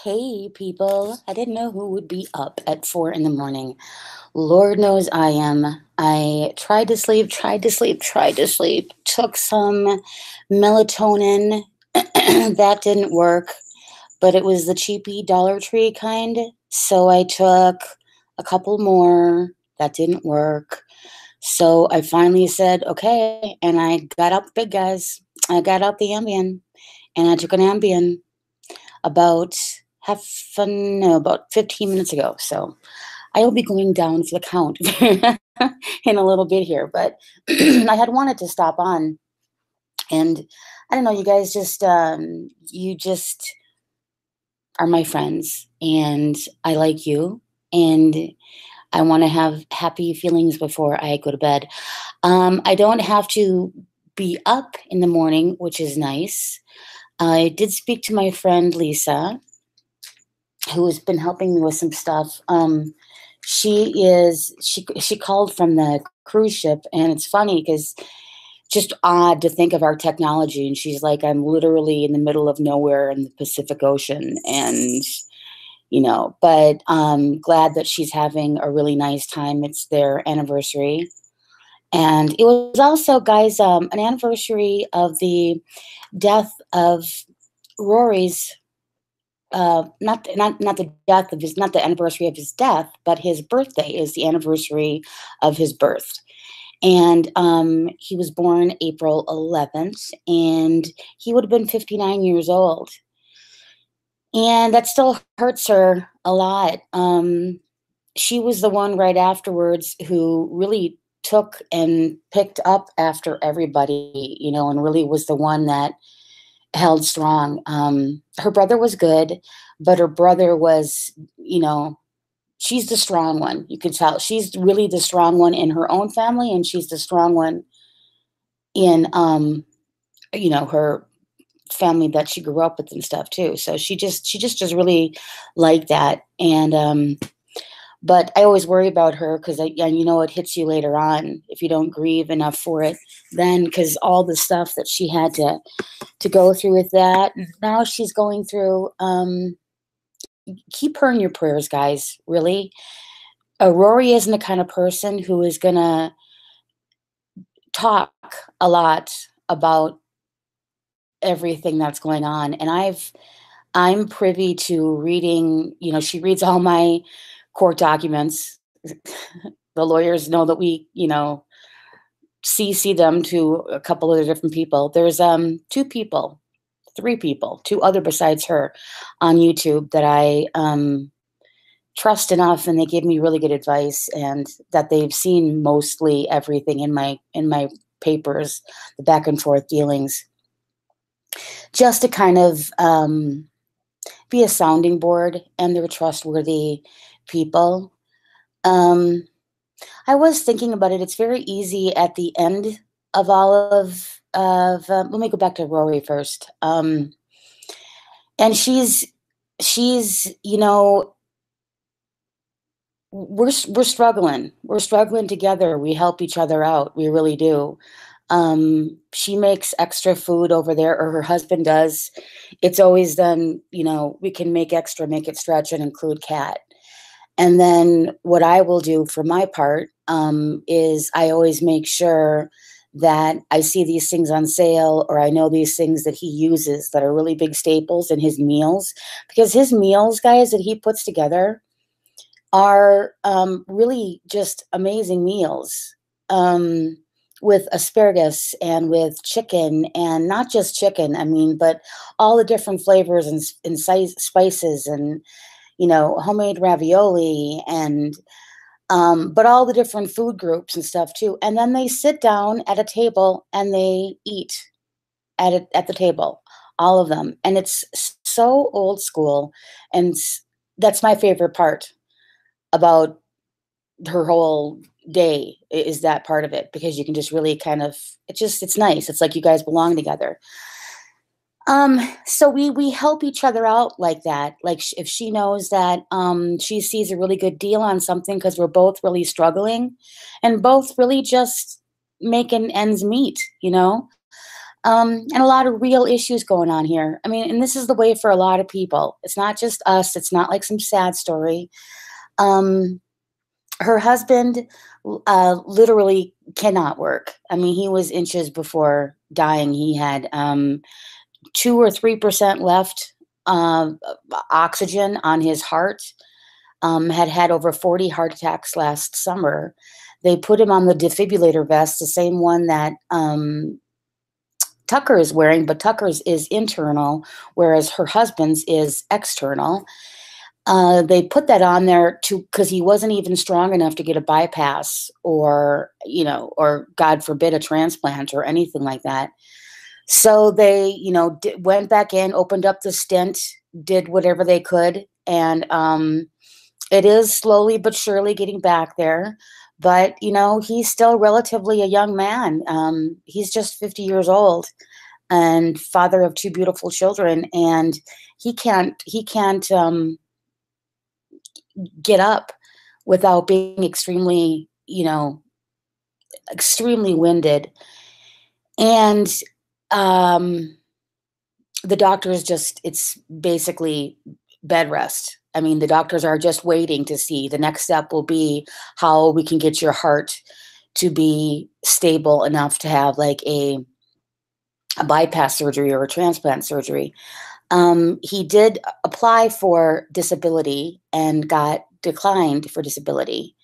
Hey people, I didn't know who would be up at 4 in the morning. Lord knows I am. I tried to sleep, took some melatonin. That didn't work, but it was the cheapy Dollar Tree kind. So I took a couple more. That didn't work. So I finally said, okay. And I got out the big guys. I got out the Ambien and I took an Ambien about about 15 minutes ago. So I will be going down for the count in a little bit here. But I had wanted to stop on, and I don't know, you guys you just are my friends, and I like you, and I want to have happy feelings before I go to bed. I don't have to be up in the morning, which is nice. I did speak to my friend Lisa, who has been helping me with some stuff. She called from the cruise ship, and it's funny because just odd to think of our technology. And she's like, I'm literally in the middle of nowhere in the Pacific Ocean, and but glad that she's having a really nice time. It's their anniversary, and it was also, guys, an anniversary of the death of Rory's not the death of his not the anniversary of his death, but his birthday is the anniversary of his birth. And he was born April 11th, and he would have been 59 years old. And that still hurts her a lot. She was the one right afterwards who really took and picked up after everybody, and really was the one that held strong. Her brother was good, but her brother was, she's the strong one. You could tell she's really the strong one in her own family, and she's the strong one in, her family that she grew up with and stuff too. So she just really like that. And but I always worry about her because it hits you later on if you don't grieve enough for it then, because all the stuff that she had to go through with that. Now she's going through, keep her in your prayers, guys, really. Rory isn't the kind of person who is going to talk a lot about everything that's going on. And I'm privy to reading, she reads all my court documents. The lawyers know that we, CC them to a couple of different people. There's three people, two other besides her on YouTube that I trust enough, and they give me really good advice, and that they've seen mostly everything in my papers, the back and forth dealings, just to kind of be a sounding board, and they're trustworthy people. I was thinking about it. It's very easy at the end of all of let me go back to Rory first. And she's we're struggling. We're struggling together. We help each other out. We really do. She makes extra food over there, or her husband does. It's always done, we can make extra, make it stretch, and include Kat. And then what I will do for my part is I always make sure that I see these things on sale, or I know these things that he uses that are really big staples in his meals, because his meals, guys, that he puts together are really just amazing meals, with asparagus and with chicken, and not just chicken, but all the different flavors and spices, and homemade ravioli, and but all the different food groups and stuff too. And then they sit down at a table and they eat at the table, all of them. And it's so old school, and that's my favorite part about her whole day, is that part of it, because you can just really kind of, it's nice. It's like you guys belong together. So we help each other out like that. Like if she knows that she sees a really good deal on something, because we're both really struggling and both really just making ends meet, And a lot of real issues going on here. I mean, and this is the way for a lot of people. It's not just us. It's not like some sad story. Um, Her husband literally cannot work. I mean, he was inches before dying. He had 2 or 3% left uh, oxygen on his heart. Had had over 40 heart attacks last summer. They put him on the defibrillator vest, the same one that Tucker is wearing, but Tucker's is internal, whereas her husband's is external. They put that on there because he wasn't even strong enough to get a bypass or, or God forbid, a transplant or anything like that. So they, went back in, opened up the stent, did whatever they could. And it is slowly but surely getting back there. But, he's still relatively a young man. He's just 50 years old and father of 2 beautiful children. And he can't get up without being extremely, extremely winded. And the doctors it's basically bed rest. I mean, the doctors are just waiting to see. The next step will be how we can get your heart to be stable enough to have like a bypass surgery or a transplant surgery. He did apply for disability and got declined for disability.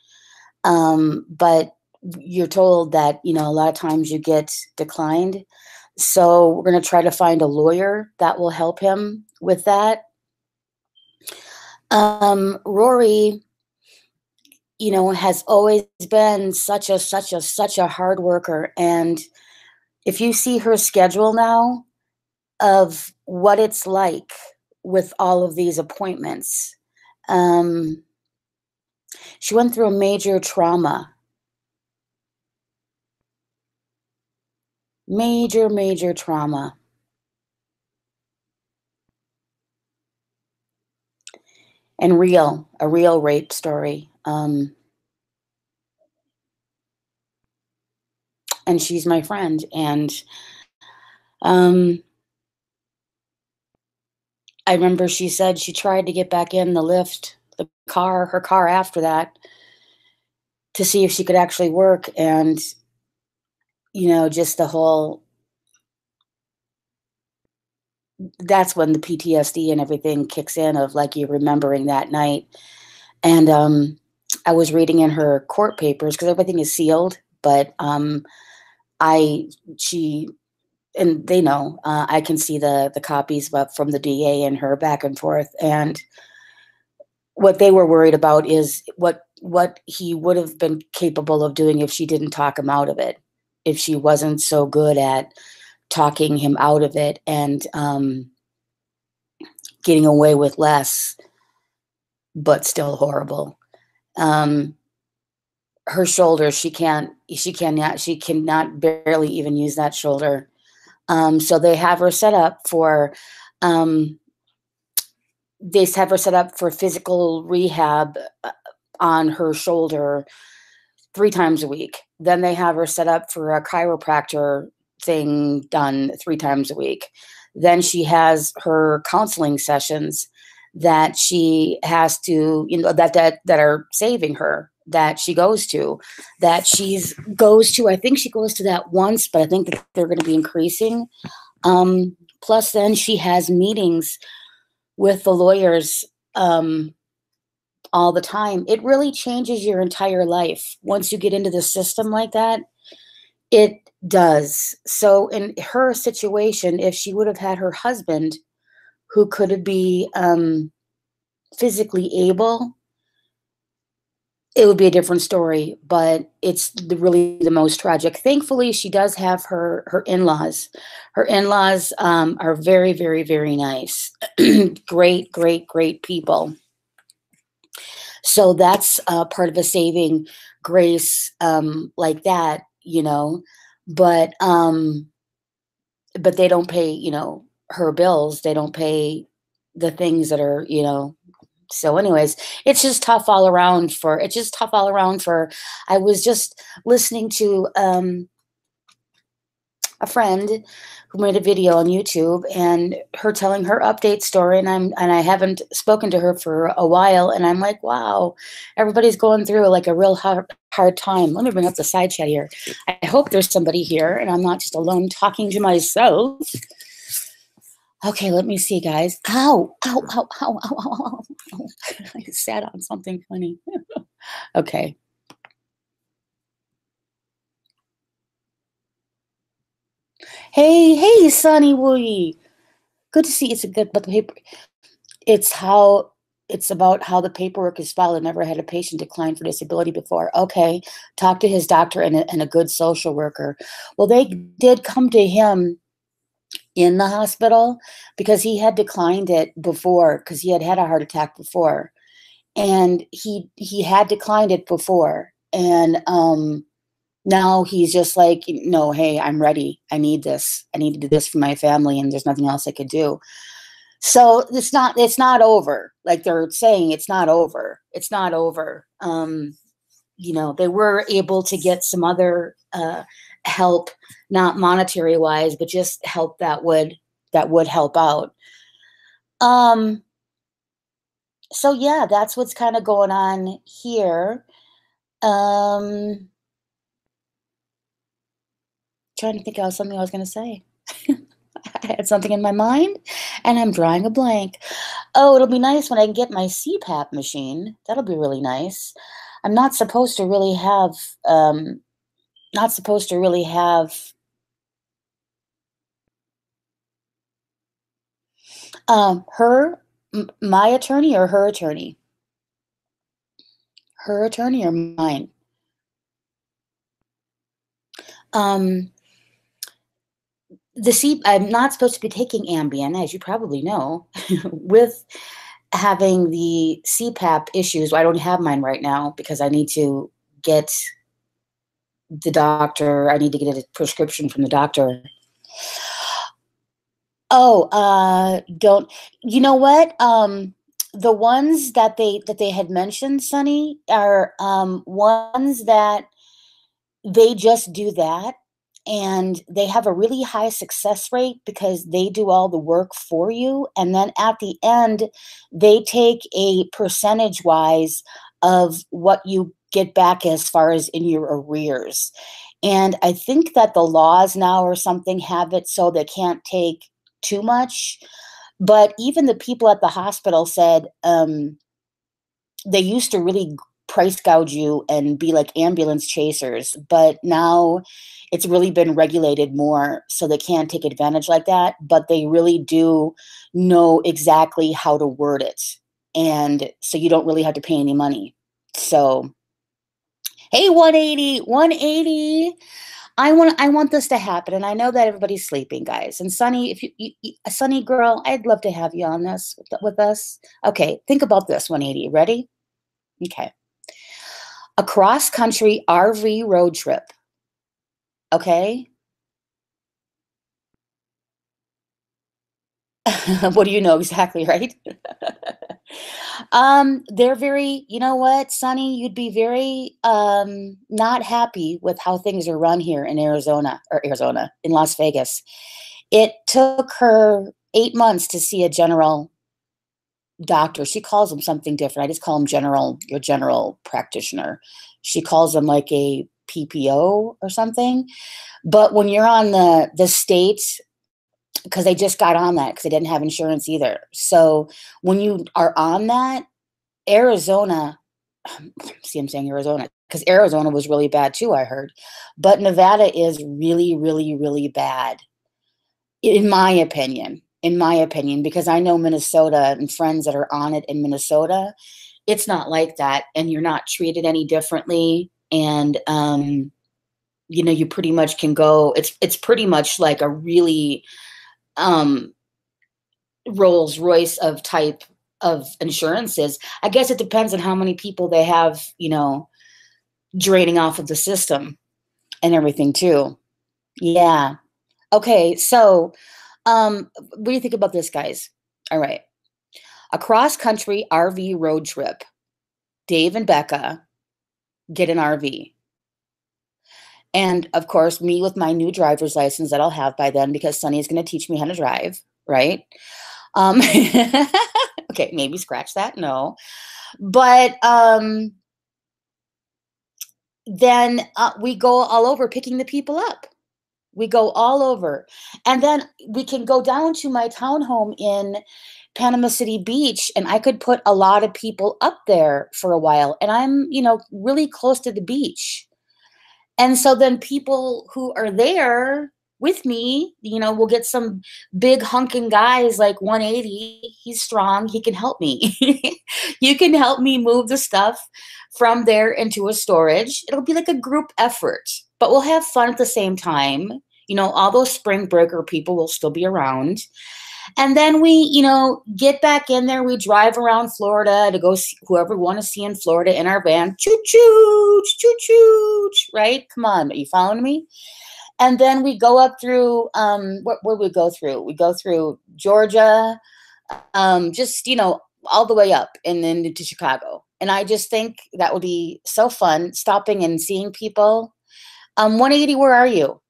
But you're told that, a lot of times you get declined. So we're going to try to find a lawyer that will help him with that. Rory, has always been such a hard worker. And if you see her schedule now of what it's like with all of these appointments, she went through a major trauma. Major trauma. And a real rape story. And she's my friend. And I remember she said she tried to get back in the lift, her car after that, to see if she could actually work. And, just the whole, that's when the PTSD and everything kicks in of like you remembering that night. And I was reading in her court papers because everything is sealed, but and they know, I can see the copies from the DA and her back and forth. And what they were worried about is what he would have been capable of doing if she didn't talk him out of it, if she wasn't so good at talking him out of it and getting away with less, but still horrible. Her shoulder, she cannot barely even use that shoulder. So they have her set up for physical rehab on her shoulder 3 times a week. Then they have her set up for a chiropractor thing done 3 times a week. Then she has her counseling sessions that she has to, that are saving her, that she goes to, I think she goes to that once, but I think that they're going to be increasing. Plus then she has meetings with the lawyers all the time. It really changes your entire life. Once you get into the system like that, it does. So in her situation, if she would have had her husband who could be physically able, it would be a different story, but it's really the most tragic. Thankfully, she does have her in-laws. Her in-laws are very, very, very nice. Great, great, great people. So that's part of a saving grace like that, but they don't pay, her bills. They don't pay the things that are, So anyways, it's just tough all around for, I was just listening to a friend who made a video on YouTube and her telling her update story, and I haven't spoken to her for a while, and I'm like, wow, everybody's going through like a real hard time. Let me bring up the side chat here. I hope there's somebody here and I'm not just alone talking to myself. Okay, let me see, guys. Ow, ow, ow, ow, ow, ow, ow. I sat on something funny. Okay. Hey, Sonny Wooey. Good to see you. It's a good, but the paper, it's how, it's about how the paperwork is filed. I never had a patient decline for disability before. Okay. Talk to his doctor and a good social worker. Well, they did come to him in the hospital because he had declined it before because he had had a heart attack before. And he had declined it before. And now he's just like, no, hey, I'm ready. I need this. I need to do this for my family, and there's nothing else I could do. So it's not over. Like they're saying, it's not over. It's not over. They were able to get some other help, not monetary wise, but just help that would help out. So yeah, that's what's kind of going on here. Trying to think of something I was going to say. I had something in my mind and I'm drawing a blank. Oh, it'll be nice when I can get my CPAP machine. That'll be really nice. I'm not supposed to really have, not supposed to really have, my attorney or her attorney? Her attorney or mine? Um, I'm not supposed to be taking Ambien, as you probably know, with having the CPAP issues. I don't have mine right now because I need to get the doctor. I need to get a prescription from the doctor. Oh, don't you know what? The ones that they had mentioned, Sonny, are ones that they just do that, and they have a really high success rate because they do all the work for you, and then at the end, they take a percentage wise of what you get back as far as in your arrears. And I think that the laws now or something have it so they can't take too much. But even the people at the hospital said, they used to really price gouge you and be like ambulance chasers, but now it's really been regulated more, so they can't take advantage like that, but they really do know exactly how to word it. And so you don't really have to pay any money. So, hey, 180, 180. I want this to happen, and I know that everybody's sleeping, guys. And Sunny, if Sunny girl, I'd love to have you on this with us. Okay, think about this. 180. Ready? Okay. A cross country RV road trip. Okay. What do you know exactly, right? They're very, you know what, Sonny, you'd be very not happy with how things are run here in Arizona, in Las Vegas. It took her 8 months to see a general doctor. She calls him something different. I just call him your general practitioner. She calls him like a PPO or something. But when you're on the state, because they just got on that because they didn't have insurance either. So when you are on that, Arizona, see, I'm saying Arizona because Arizona was really bad too, I heard. But Nevada is really, really, really bad, in my opinion. In my opinion, because I know Minnesota and friends that are on it in Minnesota, it's not like that, and you're not treated any differently. And you pretty much can go. It's pretty much like a really um Rolls Royce of type of insurances. I guess it depends on how many people they have, draining off of the system and everything too. Yeah. Okay. So, what do you think about this, guys? All right. A cross country RV road trip. Dave and Becca get an RV And of course, me with my new driver's license that I'll have by then because Sunny is going to teach me how to drive, right? Um, okay, maybe scratch that. No. But then we go all over picking the people up. We go all over. And then we can go down to my townhome in Panama City Beach, and I could put a lot of people up there for a while. And I'm, really close to the beach. And so then people who are there with me, we'll get some big hunking guys like 180. He's strong. He can help me. You can help me move the stuff from there into a storage. It'll be like a group effort, but we'll have fun at the same time. All those spring breaker people will still be around. And then we, get back in there. We drive around Florida to go see whoever we want to see in Florida in our van. Choo-choo, choo-choo, right? Come on, are you following me? And then we go up through, where we go through? We go through Georgia, just, all the way up and then to Chicago. And I just think that would be so fun, stopping and seeing people. 180, where are you?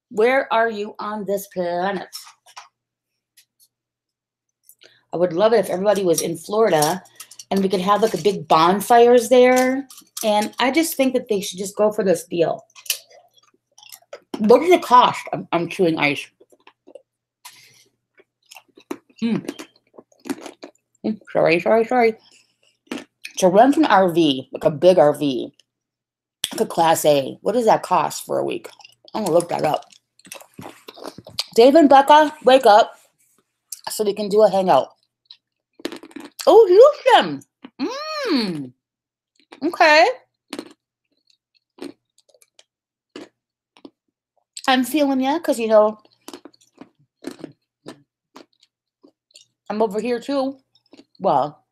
Where are you on this planet? I would love it if everybody was in Florida and we could have like a big bonfires there. And I just think that they should just go for this deal. What does it cost? I'm chewing ice. Sorry. To rent an RV, like a big RV, like a Class A, what does that cost for a week? I'm going to look that up. Dave and Becca, wake up so we can do a hangout. Oh, Houston. Okay. I'm feeling ya, because, I'm over here too. Well,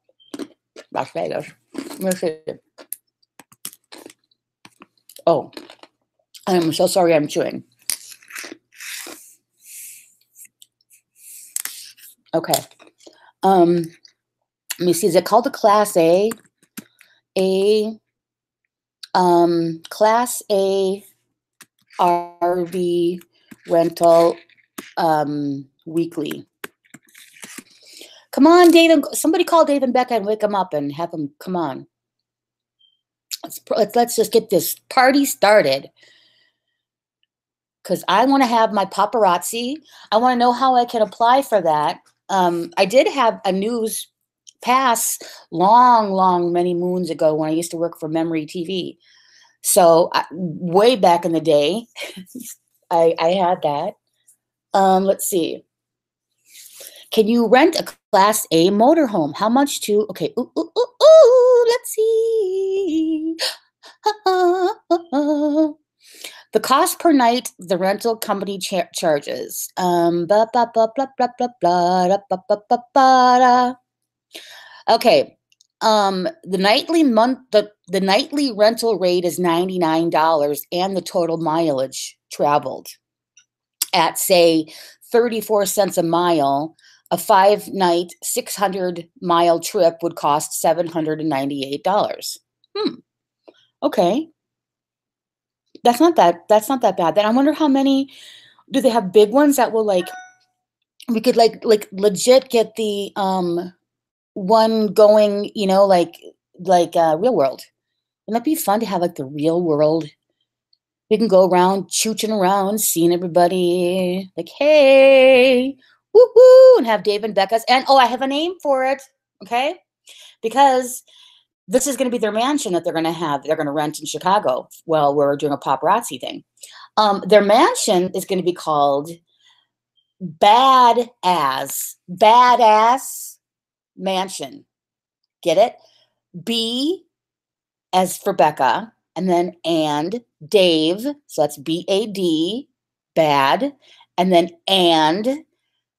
Las Vegas. Let me see. Oh, I'm so sorry I'm chewing. Okay. Let me see. Is it called a Class A? Class A RV rental weekly. Come on, Dave. Somebody call Dave and Becca and wake them up and have them come on. Let's just get this party started. Because I want to have my paparazzi. I want to know how I can apply for that. I did have a news pass many moons ago when I used to work for Memory TV. So way back in the day, I had that. Let's see. Can you rent a Class A motorhome? How much to? Okay. Let's see. The cost per night the rental company charges. Okay. The nightly rental rate is $99 and the total mileage traveled at, say, 34 cents a mile. A 5-night, 600-mile trip would cost $798. Okay. That's not that bad. Then I wonder how many do they have big ones that will we could like legit get the one going, like Real World. Wouldn't that be fun to have like the Real World? We can go around chooching around, seeing everybody like, hey, woo-hoo, and have Dave and Becca's. And I have a name for it, okay? Because this is going to be their mansion that they're going to rent in Chicago. Well, we're doing a paparazzi thing. Their mansion is going to be called BaDaS Mansion. Get it? B as for Becca, and then and Dave. So that's BAD, bad, and then and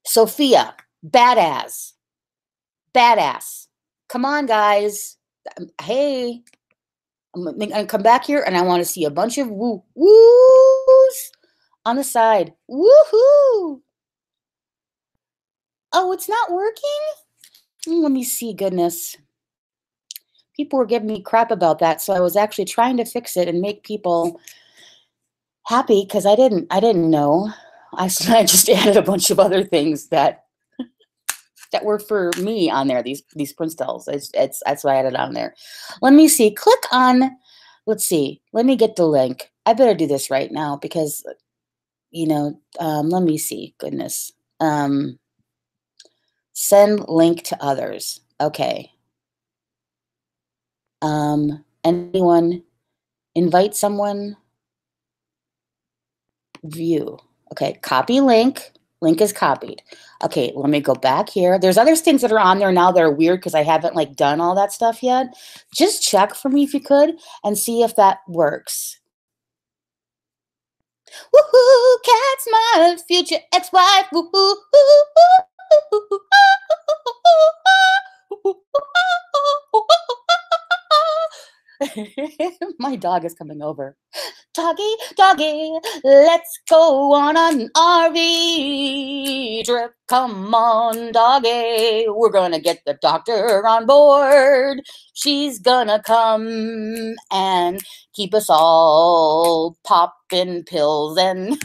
Sophia. BaDaS. Come on, guys. Hey, I'm gonna come back here and I want to see a bunch of woos on the side. Woohoo! Oh, it's not working? Let me see, goodness. People were giving me crap about that, so I was actually trying to fix it and make people happy because I didn't know. I just added a bunch of other things that were for me on there. These Prince dolls. That's why I added on there. Let me see. Click on. Let's see. Let me get the link. I better do this right now because let me see. Goodness. Send link to others. Okay. Anyone invite someone? View. Okay, copy link. Link is copied. Okay, let me go back here. There's other things that are on there now that are weird because I haven't like done all that stuff yet. Just check for me if you could and see if that works. Woohoo! Kat's my future ex-wife. Woohoo! My dog is coming over. Doggy, doggy, let's go on an RV trip. Come on, doggy. We're gonna get the doctor on board. She's gonna come and keep us all popping pills and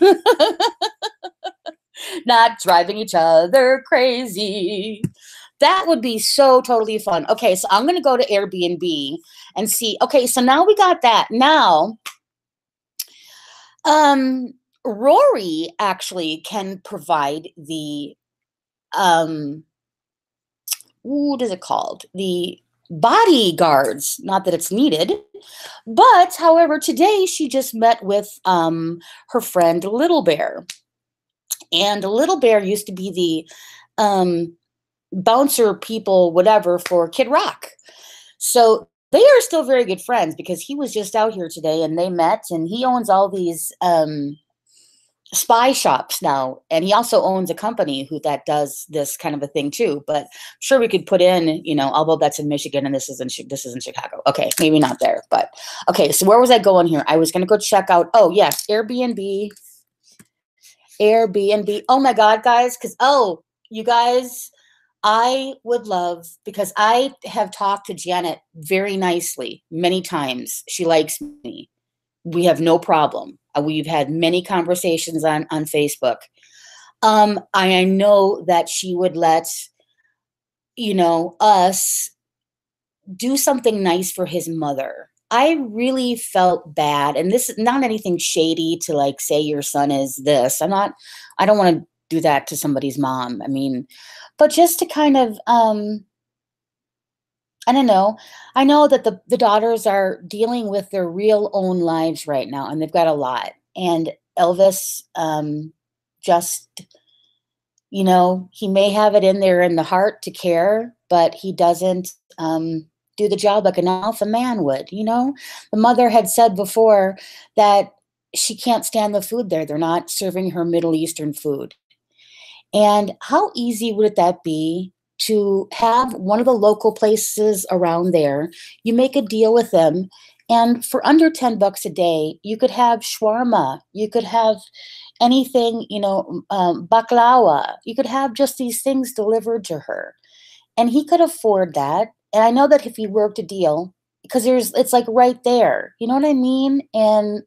not driving each other crazy. That would be so totally fun. Okay, so I'm going to go to Airbnb and see. Okay, so now we got that. Now, Rory actually can provide the, what is it called? The bodyguards. Not that it's needed. But, however, today she just met with her friend Little Bear. And Little Bear used to be the bouncer people, whatever, for Kid Rock. So they are still very good friends because he was just out here today and they met, and he owns all these spy shops now. And he also owns a company that does this kind of a thing too. But I'm sure we could put in, although that's in Michigan and this is in Chicago. Okay, maybe not there, but okay. So where was I going here? I was going to go check out, oh yes, Airbnb. Oh my God, guys. You guys, I would love, because I have talked to Janet very nicely many times. She likes me. We have no problem. We've had many conversations on Facebook. I know that she would let, us do something nice for his mother. I really felt bad. And this is not anything shady to like say your son is this. I don't want to do that to somebody's mom. I mean, but just to kind of, I don't know. I know that the daughters are dealing with their real own lives right now, and they've got a lot. And Elvis, just, he may have it in there in the heart to care, but he doesn't do the job like an alpha man would. The mother had said before that she can't stand the food there. They're not serving her Middle Eastern food. And how easy would that be to have one of the local places around there? You make a deal with them, and for under $10 a day, you could have shawarma, you could have anything, baklava, you could have just these things delivered to her. And he could afford that. And I know that if he worked a deal, because it's like right there, you know what I mean? And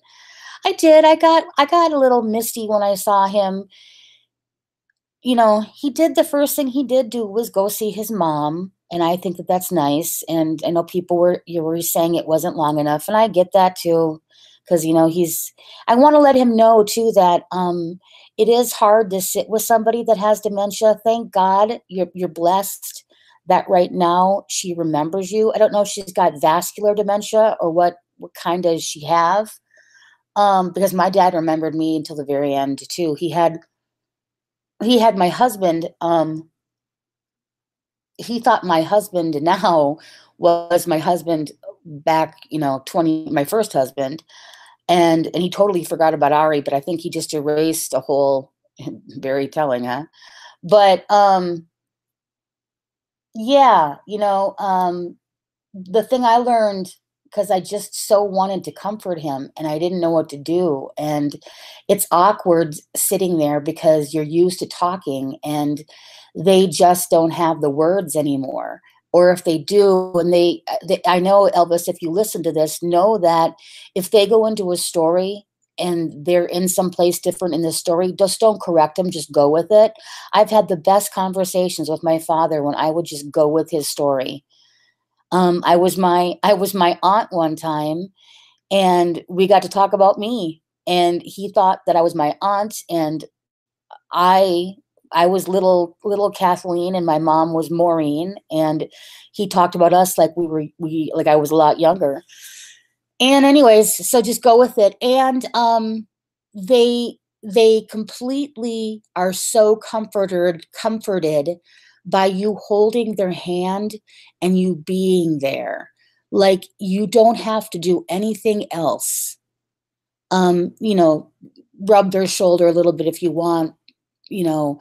I did. I got a little misty when I saw him. He did, the first thing he did do was go see his mom. And I think that that's nice. And I know people were saying it wasn't long enough. And I get that too. Because, I want to let him know too that it is hard to sit with somebody that has dementia. Thank God you're blessed that right now she remembers you. I don't know if she's got vascular dementia or what kind does she have. Because my dad remembered me until the very end too. He had my husband, he thought my husband now was my husband back, my first husband. And he totally forgot about Ari, but I think he just erased a whole, very telling, huh? But, yeah, the thing I learned, because I just so wanted to comfort him and I didn't know what to do. And it's awkward sitting there because you're used to talking and they just don't have the words anymore. Or if they do, and I know, Elvis, if you listen to this, know that if they go into a story they're in some place different in the story, just don't correct them, just go with it. I've had the best conversations with my father when I would just go with his story. I was my aunt one time, and we got to talk about me, and he thought that I was my aunt, and I I was little Kathleen and my mom was Maureen, and he talked about us like we like I was a lot younger. And anyways, so just go with it. And they completely are so comforted by you holding their hand and you being there. Like you don't have to do anything else. You know, rub their shoulder a little bit if you want, you know,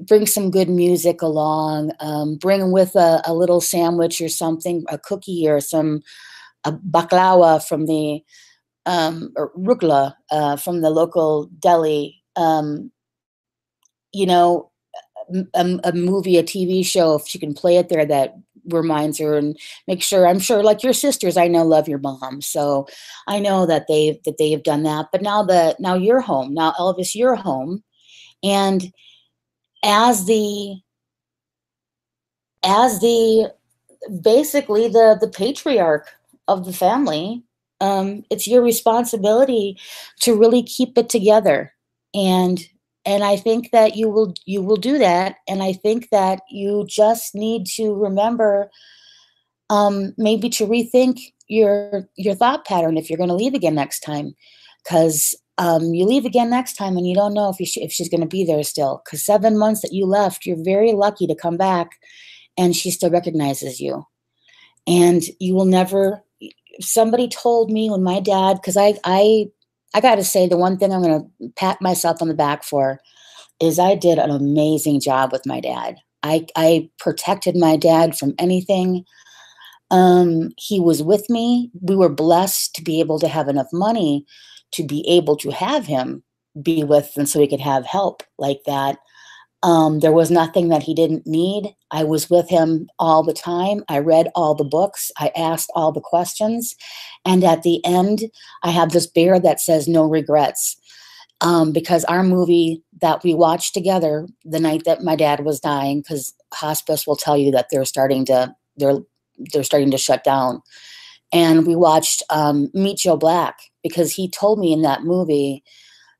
bring some good music along, bring with a little sandwich or something, a cookie or a baklawa from the or rukla from the local deli. You know, a movie, a TV show, if she can play it there that reminds her, and make sure. I'm sure, like your sisters, I know love your mom, so I know that they've done that. But now you're home. Now Elvis, you're home, and as the as the basically the patriarch of the family, it's your responsibility to really keep it together. And I think that you will do that. And I think that you just need to remember, maybe to rethink your thought pattern if you're going to leave again next time, because you leave again next time and you don't know if she's going to be there still. Because 7 months that you left, you're very lucky to come back and she still recognizes you. And you will never. Somebody told me when my dad, because I got to say, the one thing I'm going to pat myself on the back for is I did an amazing job with my dad. I protected my dad from anything. He was with me. We were blessed to be able to have enough money to be able to have him be with, and so he could have help like that. There was nothing that he didn't need. I was with him all the time. I read all the books. I asked all the questions. And at the end, I have this bear that says no regrets. Because our movie that we watched together the night that my dad was dying, because hospice will tell you that they're starting to shut down. And we watched Meet Joe Black, because he told me in that movie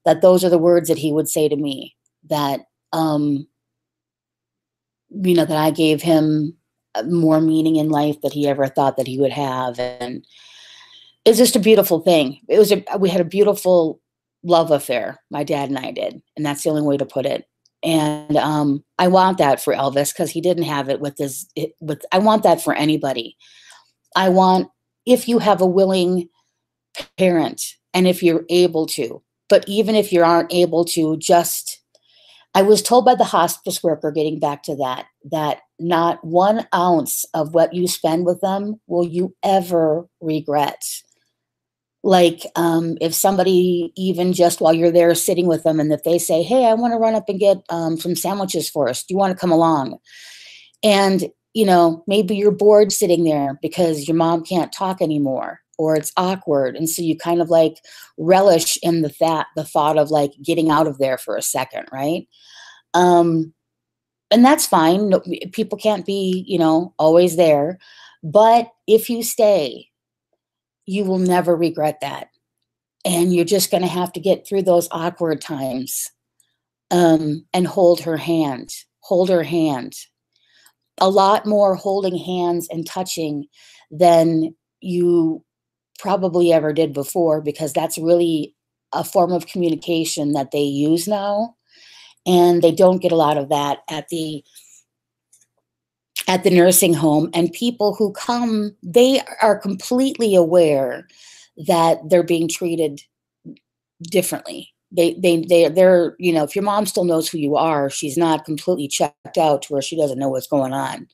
that those are the words that he would say to me, that that I gave him more meaning in life that he ever thought that he would have. And it's just a beautiful thing. We had a beautiful love affair, my dad and I did. And that's the only way to put it. And I want that for Elvis, because he didn't have it I want that for anybody. I want, if you have a willing parent and if you're able to, but even if you aren't able to, I was told by the hospice worker, getting back to that not 1 ounce of what you spend with them will you ever regret. Like, if somebody, even just while you're there sitting with them, and if they say, hey, I want to run up and get some sandwiches for us, do you want to come along? And, maybe you're bored sitting there because your mom can't talk anymore, or it's awkward. And so you kind of like relish in the thought of like getting out of there for a second, right? And that's fine. No, people can't be, always there. But if you stay, you will never regret that. And you're just going to have to get through those awkward times, and hold her hand. Hold her hand. A lot more holding hands and touching than you probably ever did before, because that's really a form of communication that they use now. And they don't get a lot of that at the nursing home. And people who come, they are completely aware that they're being treated differently. They're, if your mom still knows who you are, she's not completely checked out to where she doesn't know what's going on.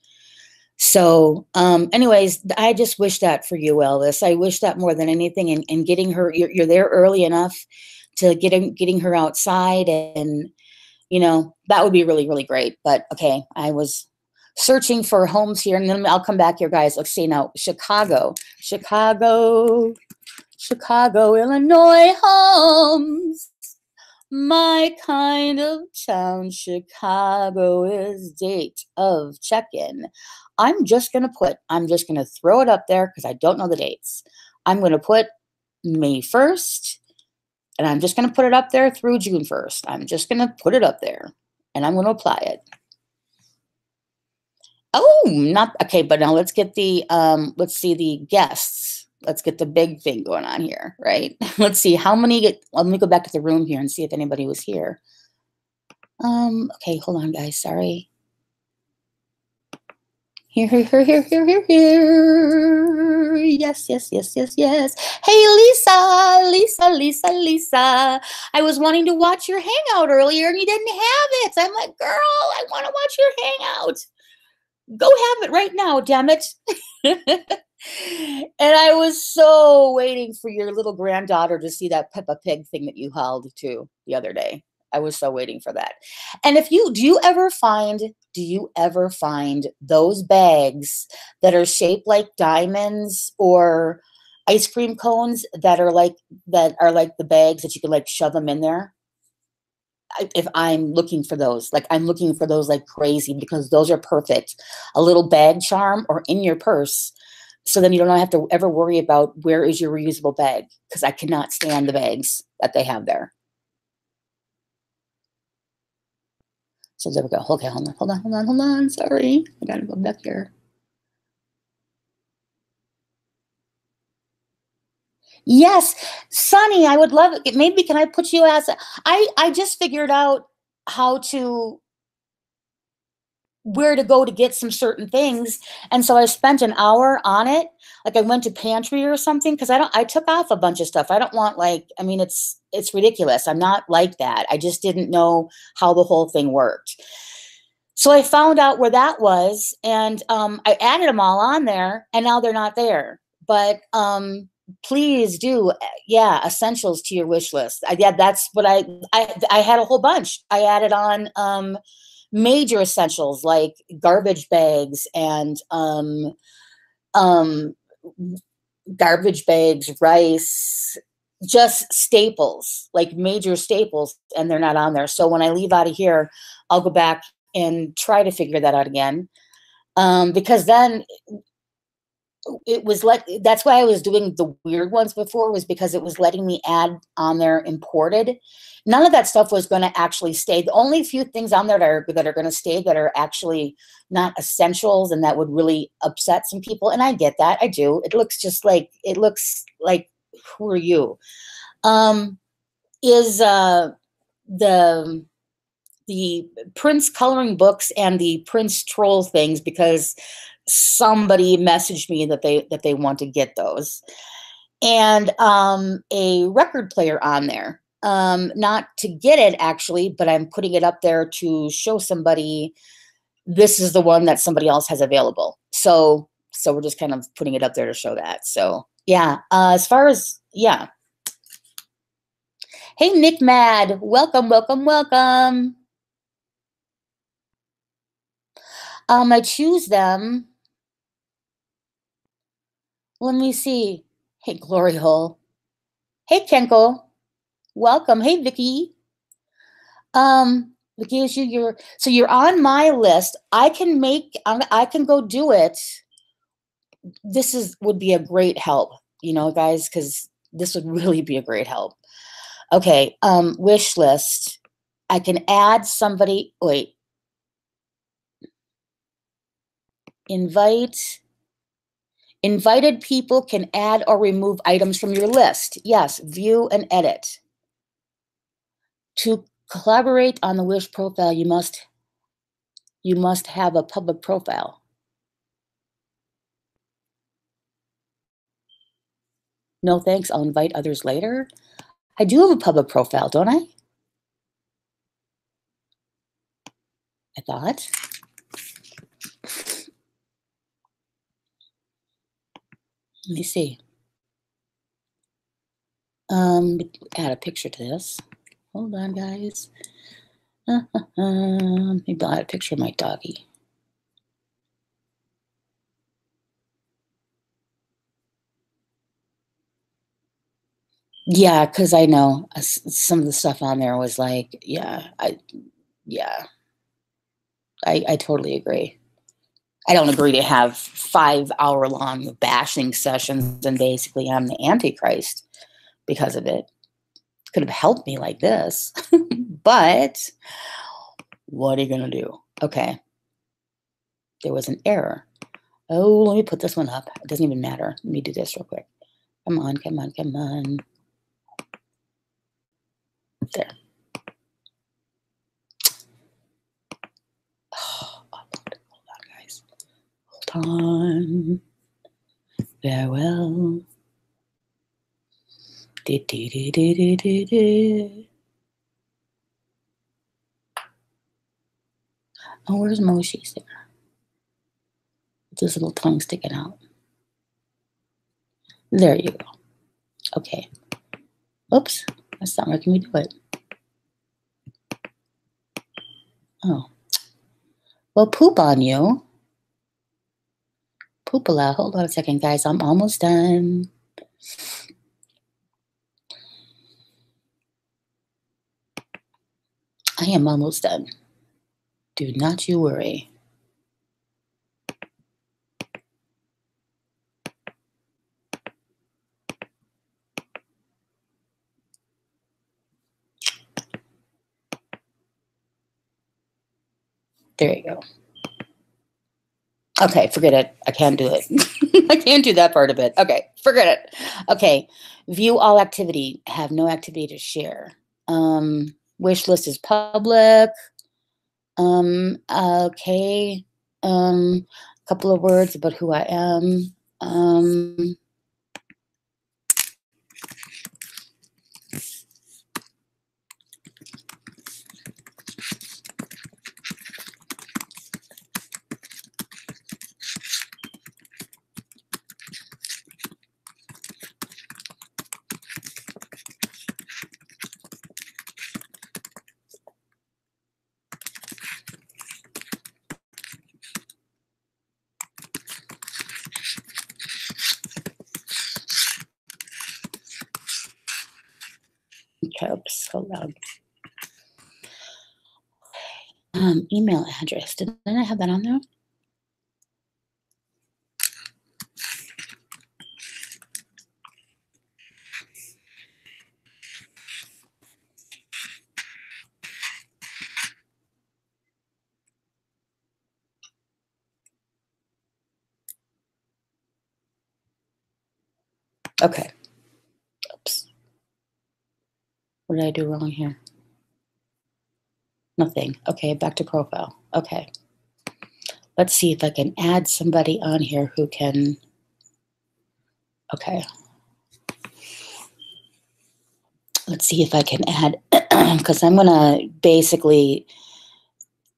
So, anyways, I just wish that for you, Elvis. I wish that more than anything, and getting her, you're there early enough to getting her outside, and that would be really, really great. But okay, I was searching for homes here, and then I'll come back here, guys. Let's see now. Chicago, Chicago, Chicago, Illinois homes. My kind of town. Chicago is date of check-in. I'm just going to throw it up there because I don't know the dates. I'm going to put May 1st, and I'm just going to put it up there through June 1st. I'm just going to put it up there, and I'm going to apply it. Oh, not okay, but now let's get the let's see the guests. Let's get the big thing going on here, right? Let's see how many let me go back to the room here and see if anybody was here. Okay, hold on, guys. Sorry. Here. Yes. Hey, Lisa. I was wanting to watch your hangout earlier and you didn't have it. I'm like, girl, I want to watch your hangout. Go have it right now, damn it. And I was so waiting for your little granddaughter to see that Peppa Pig thing that you held to the other day. I was so waiting for that. And do you ever find those bags that are shaped like diamonds or ice cream cones that are like the bags that you could like shove them in there? If I'm looking for those, like I'm looking for those like crazy because those are perfect. A little bag charm or in your purse. So then you don't have to ever worry about where is your reusable bag, because I cannot stand the bags that they have there. So there we go. Okay, hold on. Sorry. I gotta go back here. Yes, Sunny, I would love it. Maybe can I put you as I just figured out how to where to go to get some certain things. And so I spent an hour on it. Like I went to pantry or something because I took off a bunch of stuff. I don't want it's ridiculous. I'm not like that. I just didn't know how the whole thing worked. So I found out where that was, and I added them all on there, and now they're not there. But please do, yeah, essentials to your wish list. Yeah, that's what I had a whole bunch. I added on major essentials like garbage bags and garbage bags, rice, just staples, like major staples, and they're not on there. So when I leave out of here, I'll go back and try to figure that out again. Because then it was that's why I was doing the weird ones before, was because it was letting me add on there imported. None of that stuff was going to actually stay. The only few things on there that are going to stay that are actually not essentials and that would really upset some people. And I get that. I do. It looks like, who are you? Is the Prince coloring books and the Prince troll things, because somebody messaged me that they want to get those, and a record player on there. Not to get it actually, but I'm putting it up there to show somebody this is the one that somebody else has available. So we're just kind of putting it up there to show that. So yeah, as far as, yeah. Hey, Nick Mad, welcome. I choose them. Let me see. Hey, Glory Hole. Hey, Kenko. Welcome. Hey, Vicky. Vicky, you're on my list. I can go do it. Would be a great help, guys, because this would really be a great help. Okay, wish list. I can add somebody. Wait. Invited people can add or remove items from your list. Yes, view and edit. To collaborate on the Wish profile, you must have a public profile. No thanks, I'll invite others later. I do have a public profile, don't I? I thought. Let me see. Add a picture to this. Hold on, guys. Maybe I'll add a picture of my doggy. Yeah, because I know some of the stuff on there was like, yeah, I totally agree. I don't agree to have 5-hour-long bashing sessions and basically I'm the Antichrist because of it. Could have helped me like this, but what are you gonna do? Okay, there was an error. Oh, let me put this one up. It doesn't even matter. Let me do this real quick. Come on, come on, come on. There. Oh, hold on, guys. Hold on. Farewell. Do, do, do, do, do, do, do. Oh, where's Moshi's there? With his little tongue sticking out. There you go. Okay. Oops. That's not making me do it. Oh. Well, poop on you. Poopala. Hold on a second, guys. I'm almost done. I am almost done. Do not you worry. There you go. Okay, forget it. I can't do it. I can't do that part of it. Okay, forget it. Okay, view all activity. Have no activity to share. Wish list is public. Okay. Couple of words about who I am. Oops, hold on. Email address. Didn't I have that on there? Okay. Oops. What did I do wrong here? Nothing. Okay, back to profile. Okay. Let's see if I can add somebody on here who can. Okay. Let's see if I can add, because I'm going to basically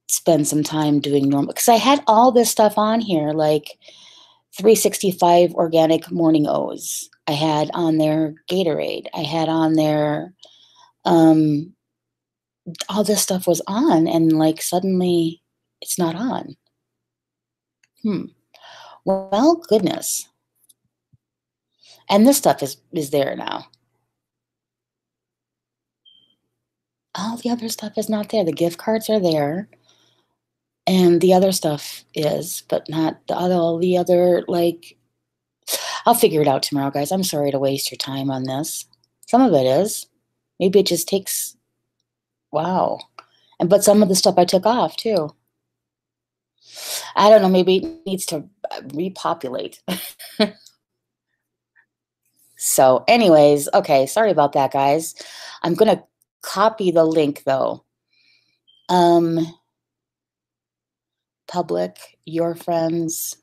spend some time doing normal, because I had all this stuff on here, like 365 organic morning O's. I had on there Gatorade. I had on there, all this stuff was on, and like suddenly it's not on. Well, goodness. And this stuff is there now. All the other stuff is not there. The gift cards are there. And the other stuff is, but not all the other, like, I'll figure it out tomorrow, guys. I'm sorry to waste your time on this. Some of it is. Maybe it just takes, wow. But some of the stuff I took off too. I don't know, maybe it needs to repopulate. So anyways, okay, sorry about that, guys. I'm going to copy the link though. Public, your friends.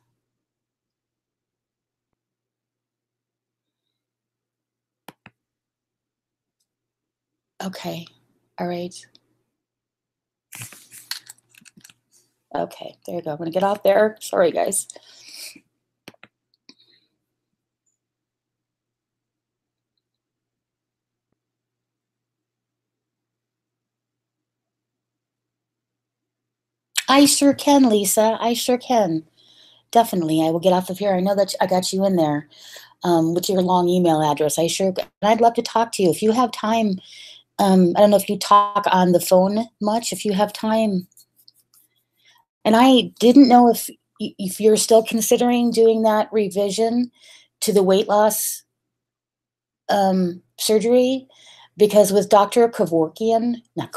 Okay, all right. Okay, there you go. I'm going to get out there. Sorry, guys. I sure can, Lisa. I sure can. Definitely. I will get off of here. I know that I got you in there. with your long email address. And I'd love to talk to you if you have time. I don't know if you talk on the phone much. If you have time, and I didn't know if you're still considering doing that revision to the weight loss surgery, because with Dr. Kashishian, not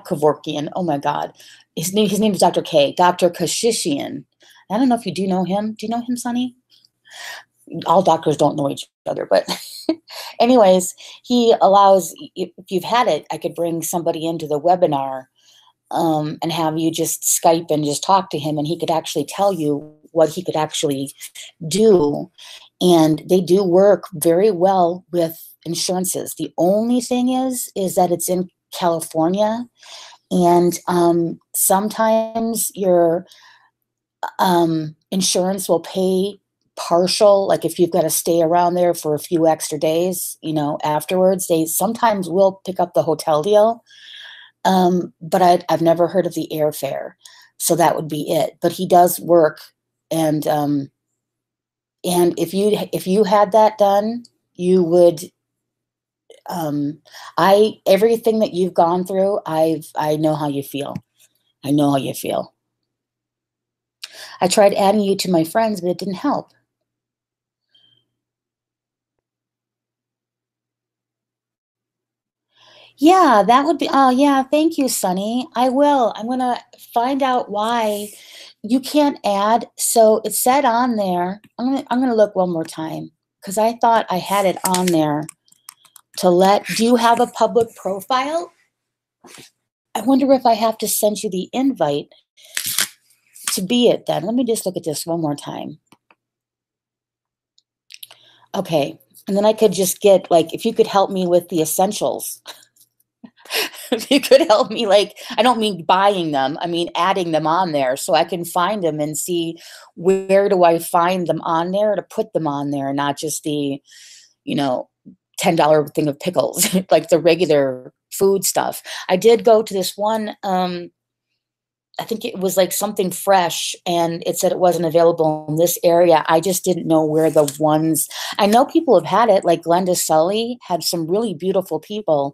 Kevorkian. Oh my God, his name is Dr. K. Dr. Kashishian. I don't know if you do know him. Do you know him, Sonny? All doctors don't know each other, but anyways, he allows, if you've had it, I could bring somebody into the webinar and have you just Skype and just talk to him, and he could actually tell you what he could actually do. And they do work very well with insurances. The only thing is that it's in California, and sometimes your insurance will pay partial, like if you've got to stay around there for a few extra days, afterwards, they sometimes will pick up the hotel deal. But I've never heard of the airfare, so that would be it. But he does work, and if you had that done, you would. Everything that you've gone through, I know how you feel. I know how you feel. I tried adding you to my friends, but it didn't help. Yeah, that would be, oh yeah, thank you, Sunny. I will. I'm gonna find out why you can't add. So it said on there, I'm gonna look one more time, because I thought I had it on there do you have a public profile? I wonder if I have to send you the invite to be it then. Let me just look at this one more time. Okay, and then I could just get, like, if you could help me with the essentials. If you could help me, like, I don't mean buying them, I mean adding them on there so I can find them and see where do I find them on there to put them on there, and not just the, $10 thing of pickles, like the regular food stuff. I did go to this one, I think it was like something fresh, and it said it wasn't available in this area. I just didn't know where the ones, I know people have had it, like Glenda Sully had some really beautiful people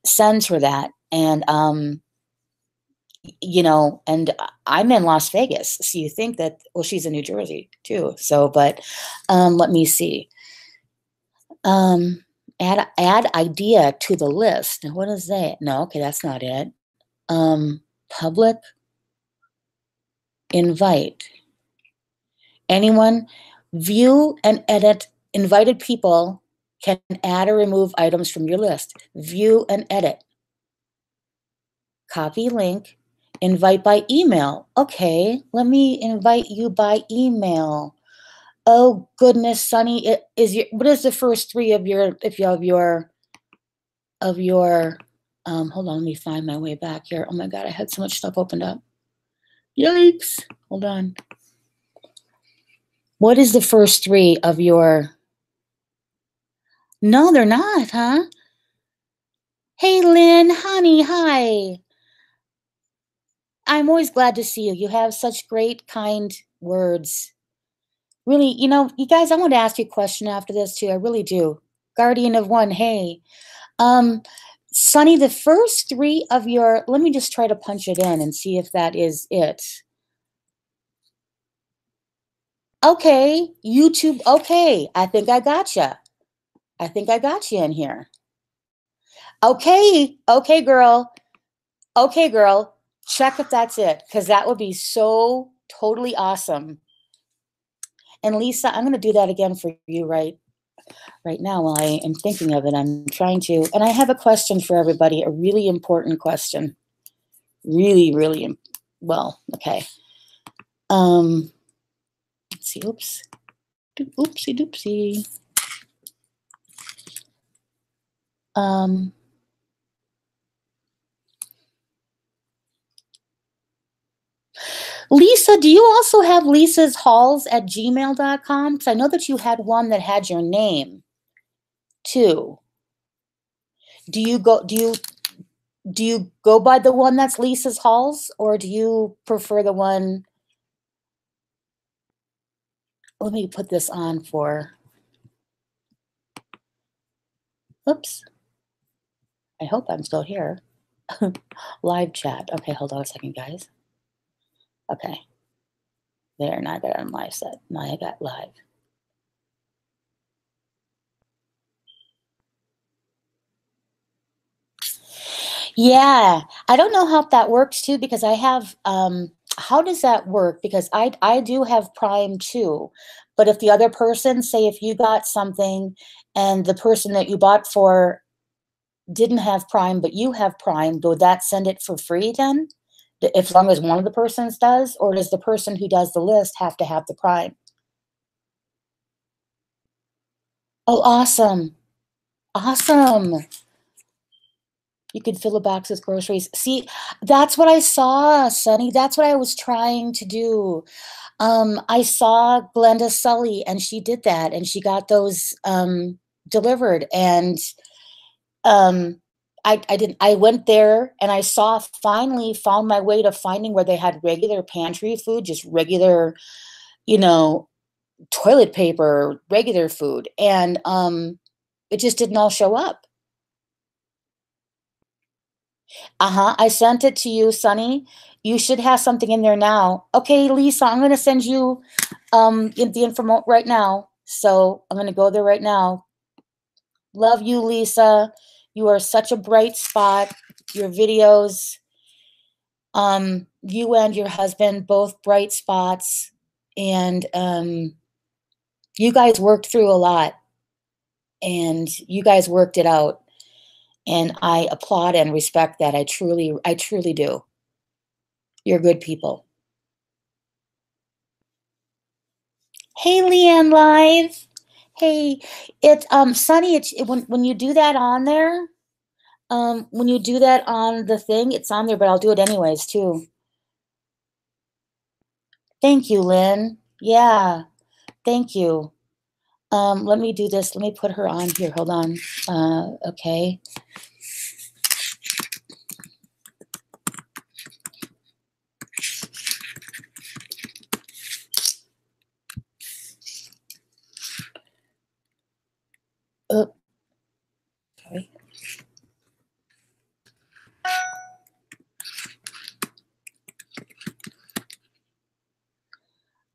send her that. And, and I'm in Las Vegas. So you think that, well, she's in New Jersey too. So, but let me see. Add idea to the list. What is that? No, okay, that's not it. Public invite. Anyone view and edit invited people can add or remove items from your list. View and edit. Copy link. Invite by email. Okay, let me invite you by email. Oh goodness, Sunny, what is the first three of your hold on, let me find my way back here. Oh my God, I had so much stuff opened up. Yikes. Hold on. What is the first three of your? No, they're not, huh? Hey, Lynn, honey, hi. I'm always glad to see you. You have such great, kind words. Really, you guys, I want to ask you a question after this too. I really do. Guardian of One, hey. Sunny, the first three of your, let me just try to punch it in and see if that is it. Okay, YouTube, okay. I think I gotcha. I think I got you in here. Okay, okay, girl. Okay, girl. Check if that's it, because that would be so totally awesome. And Lisa, I'm going to do that again for you right now while I am thinking of it. I'm trying to, and I have a question for everybody, a really important question. Really, really, well, okay. Let's see, oops. Oopsie doopsie. Lisa, do you also have Lisa's Halls at gmail.com? Because I know that you had one that had your name too. Do you go by the one that's Lisa's Halls, or do you prefer the one? let me put this on for, oops. I hope I'm still here. Live chat. Okay, hold on a second, guys. Okay. There, now I got it on live set. Now I got live. Yeah, I don't know how that works too, because I have, how does that work? Because I do have Prime too, but if the other person, say if you got something and the person that you bought for didn't have Prime, but you have Prime, would that send it for free then? If, as long as one of the persons does, or does the person who does the list have to have the Prime? Oh, awesome. Awesome. You could fill a box with groceries. See, that's what I saw, Sunny. That's what I was trying to do. I saw Glenda Sully, and she did that, and she got those delivered. And I went there, and I finally found my way to finding where they had regular pantry food, just regular, you know, toilet paper, regular food, and it just didn't all show up. I sent it to you, Sunny. You should have something in there now. Okay, Lisa, I'm gonna send you the info right now. So I'm gonna go there right now. Love you, Lisa. You are such a bright spot. Your videos, you and your husband, both bright spots. And you guys worked through a lot, and you guys worked it out. And I applaud and respect that. I truly do. You're good people. Hey, Leanne Live. Hey, Sunny, when you do that on there, when you do that on the thing, it's on there, but I'll do it anyways too. Thank you, Lynn. Yeah, thank you. Let me do this. Let me put her on here. Hold on. Okay. Sorry.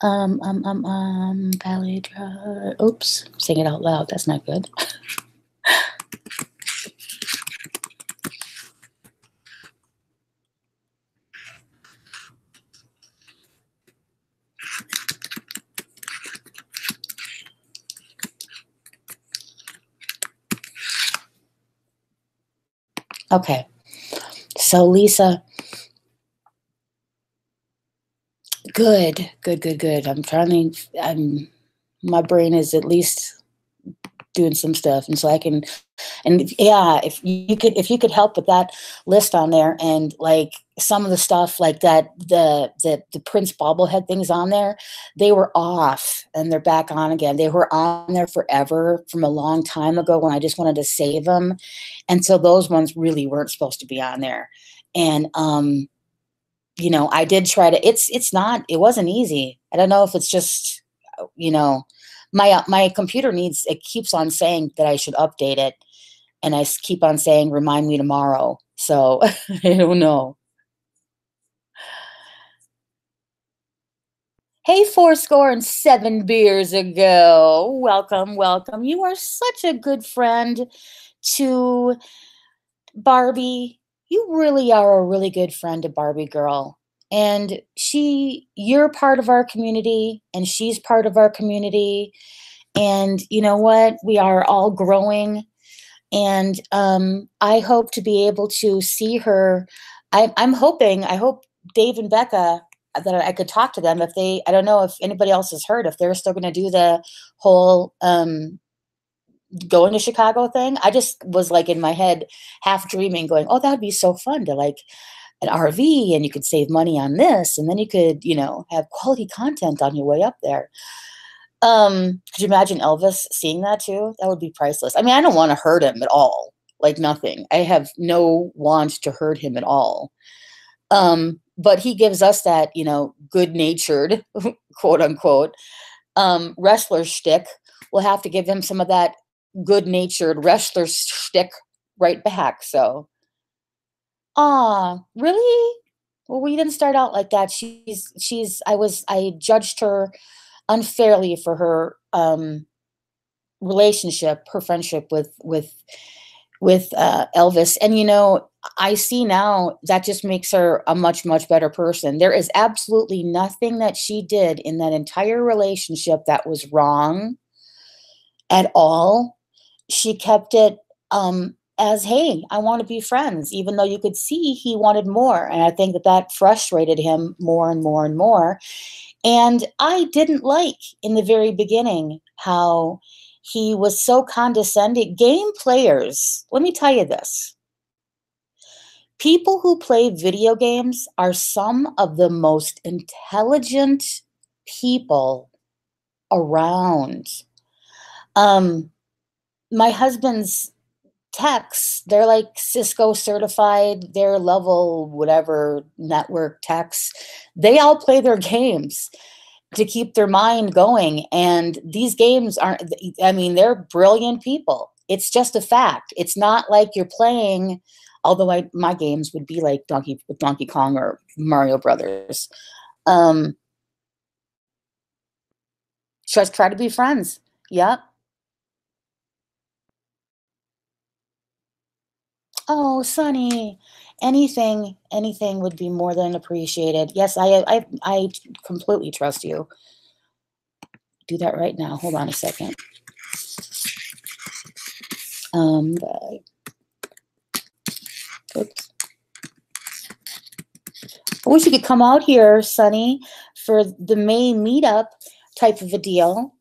Ballet drum. Oops, saying it out loud. That's not good. Okay. So Lisa, good. My brain is at least doing some stuff, and so I can, and yeah, if you could help with that list on there, and like some of the stuff like that, the Prince bobblehead things on there, they were off and they're back on again. They were on there forever from a long time ago when I just wanted to save them, and so those ones really weren't supposed to be on there. And I did try to. It wasn't easy. I don't know if it's just, you know, my computer it keeps on saying that I should update it, and I keep on saying remind me tomorrow. So I don't know. Hey, 4 score and 7 beers ago. Welcome, welcome. You are such a good friend to Barbie. You really are a really good friend to Barbie girl. And you're part of our community, and she's part of our community. And you know what? We are all growing. And I hope to be able to see her. I hope Dave and Becca, that I could talk to them I don't know if anybody else has heard, if they're still going to do the whole going to Chicago thing. I just was like in my head, half dreaming, going, oh, that would be so fun to like an RV, and you could save money on this, and then you could, have quality content on your way up there. Could you imagine Elvis seeing that too? That would be priceless. I mean, I don't want to hurt him at all, like nothing. I have no want to hurt him at all. But he gives us that, good natured, quote unquote, wrestler shtick. We'll have to give him some of that good-natured wrestler shtick right back. So, really? Well, we didn't start out like that. I judged her unfairly for her relationship, her friendship with Elvis. And I see now that just makes her a much, much better person. There is absolutely nothing that she did in that entire relationship that was wrong at all. She kept it as, hey, I want to be friends, even though you could see he wanted more. And I think that frustrated him more and more and more. And I didn't like in the very beginning how he was so condescending. Game players, let me tell you this. People who play video games are some of the most intelligent people around. My husband's techs, they're like Cisco certified, they're level whatever network techs. They all play their games to keep their mind going. And these games aren't, I mean, they're brilliant people. It's just a fact. It's not like you're playing, although my games would be like Donkey Kong or Mario Brothers. Just try to be friends. Yep. Oh, Sonny, anything would be more than appreciated. Yes, I completely trust you. Do that right now. Hold on a second. Oops. I wish you could come out here, Sonny, for the May meetup type of a deal.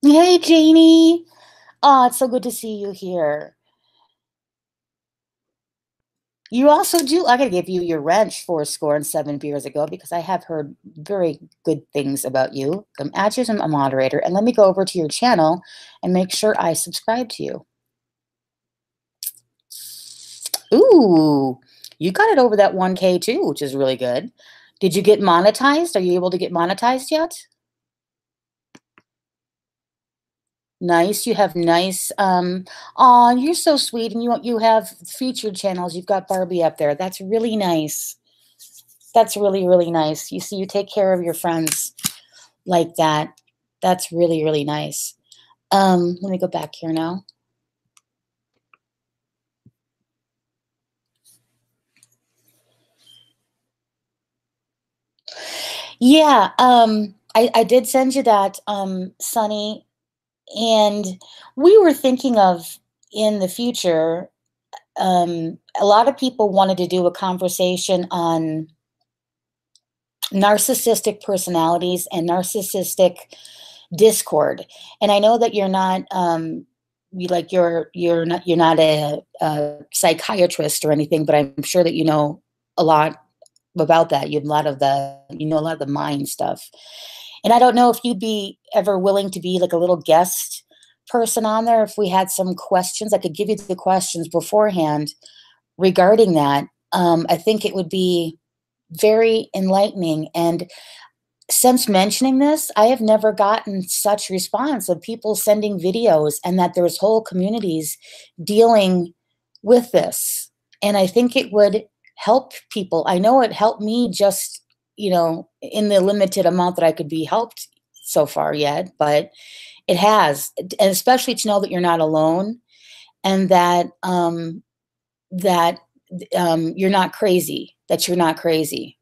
Hey, Janie. Oh, it's so good to see you here. You also do. I gotta give you your wrench 4 score and 7 beers ago because I have heard very good things about you. Add you as a moderator, and let me go over to your channel and make sure I subscribe to you. Ooh, you got it over that 1K too, which is really good. Did you get monetized? Are you able to get monetized yet? Nice. You have nice, aw, you're so sweet, and you have featured channels. You've got Barbie up there. That's really nice. That's really, really nice. You see, you take care of your friends like that. That's really, really nice. Let me go back here now. Yeah, I did send you that, Sunny, and we were thinking of in the future, a lot of people wanted to do a conversation on narcissistic personalities and narcissistic discord. And I know that you're not you're not a psychiatrist or anything, but I'm sure that you know a lot about that. You know a lot of the mind stuff. And I don't know if you'd be ever willing to be like a little guest person on there. If we had some questions, I could give you the questions beforehand regarding that. I think it would be very enlightening. And since mentioning this, I have never gotten such response of people sending videos and that there's whole communities dealing with this. And I think it would help people. I know it helped me just, in the limited amount that I could be helped so far yet, but it has, and especially to know that you're not alone and that, you're not crazy, that you're not crazy.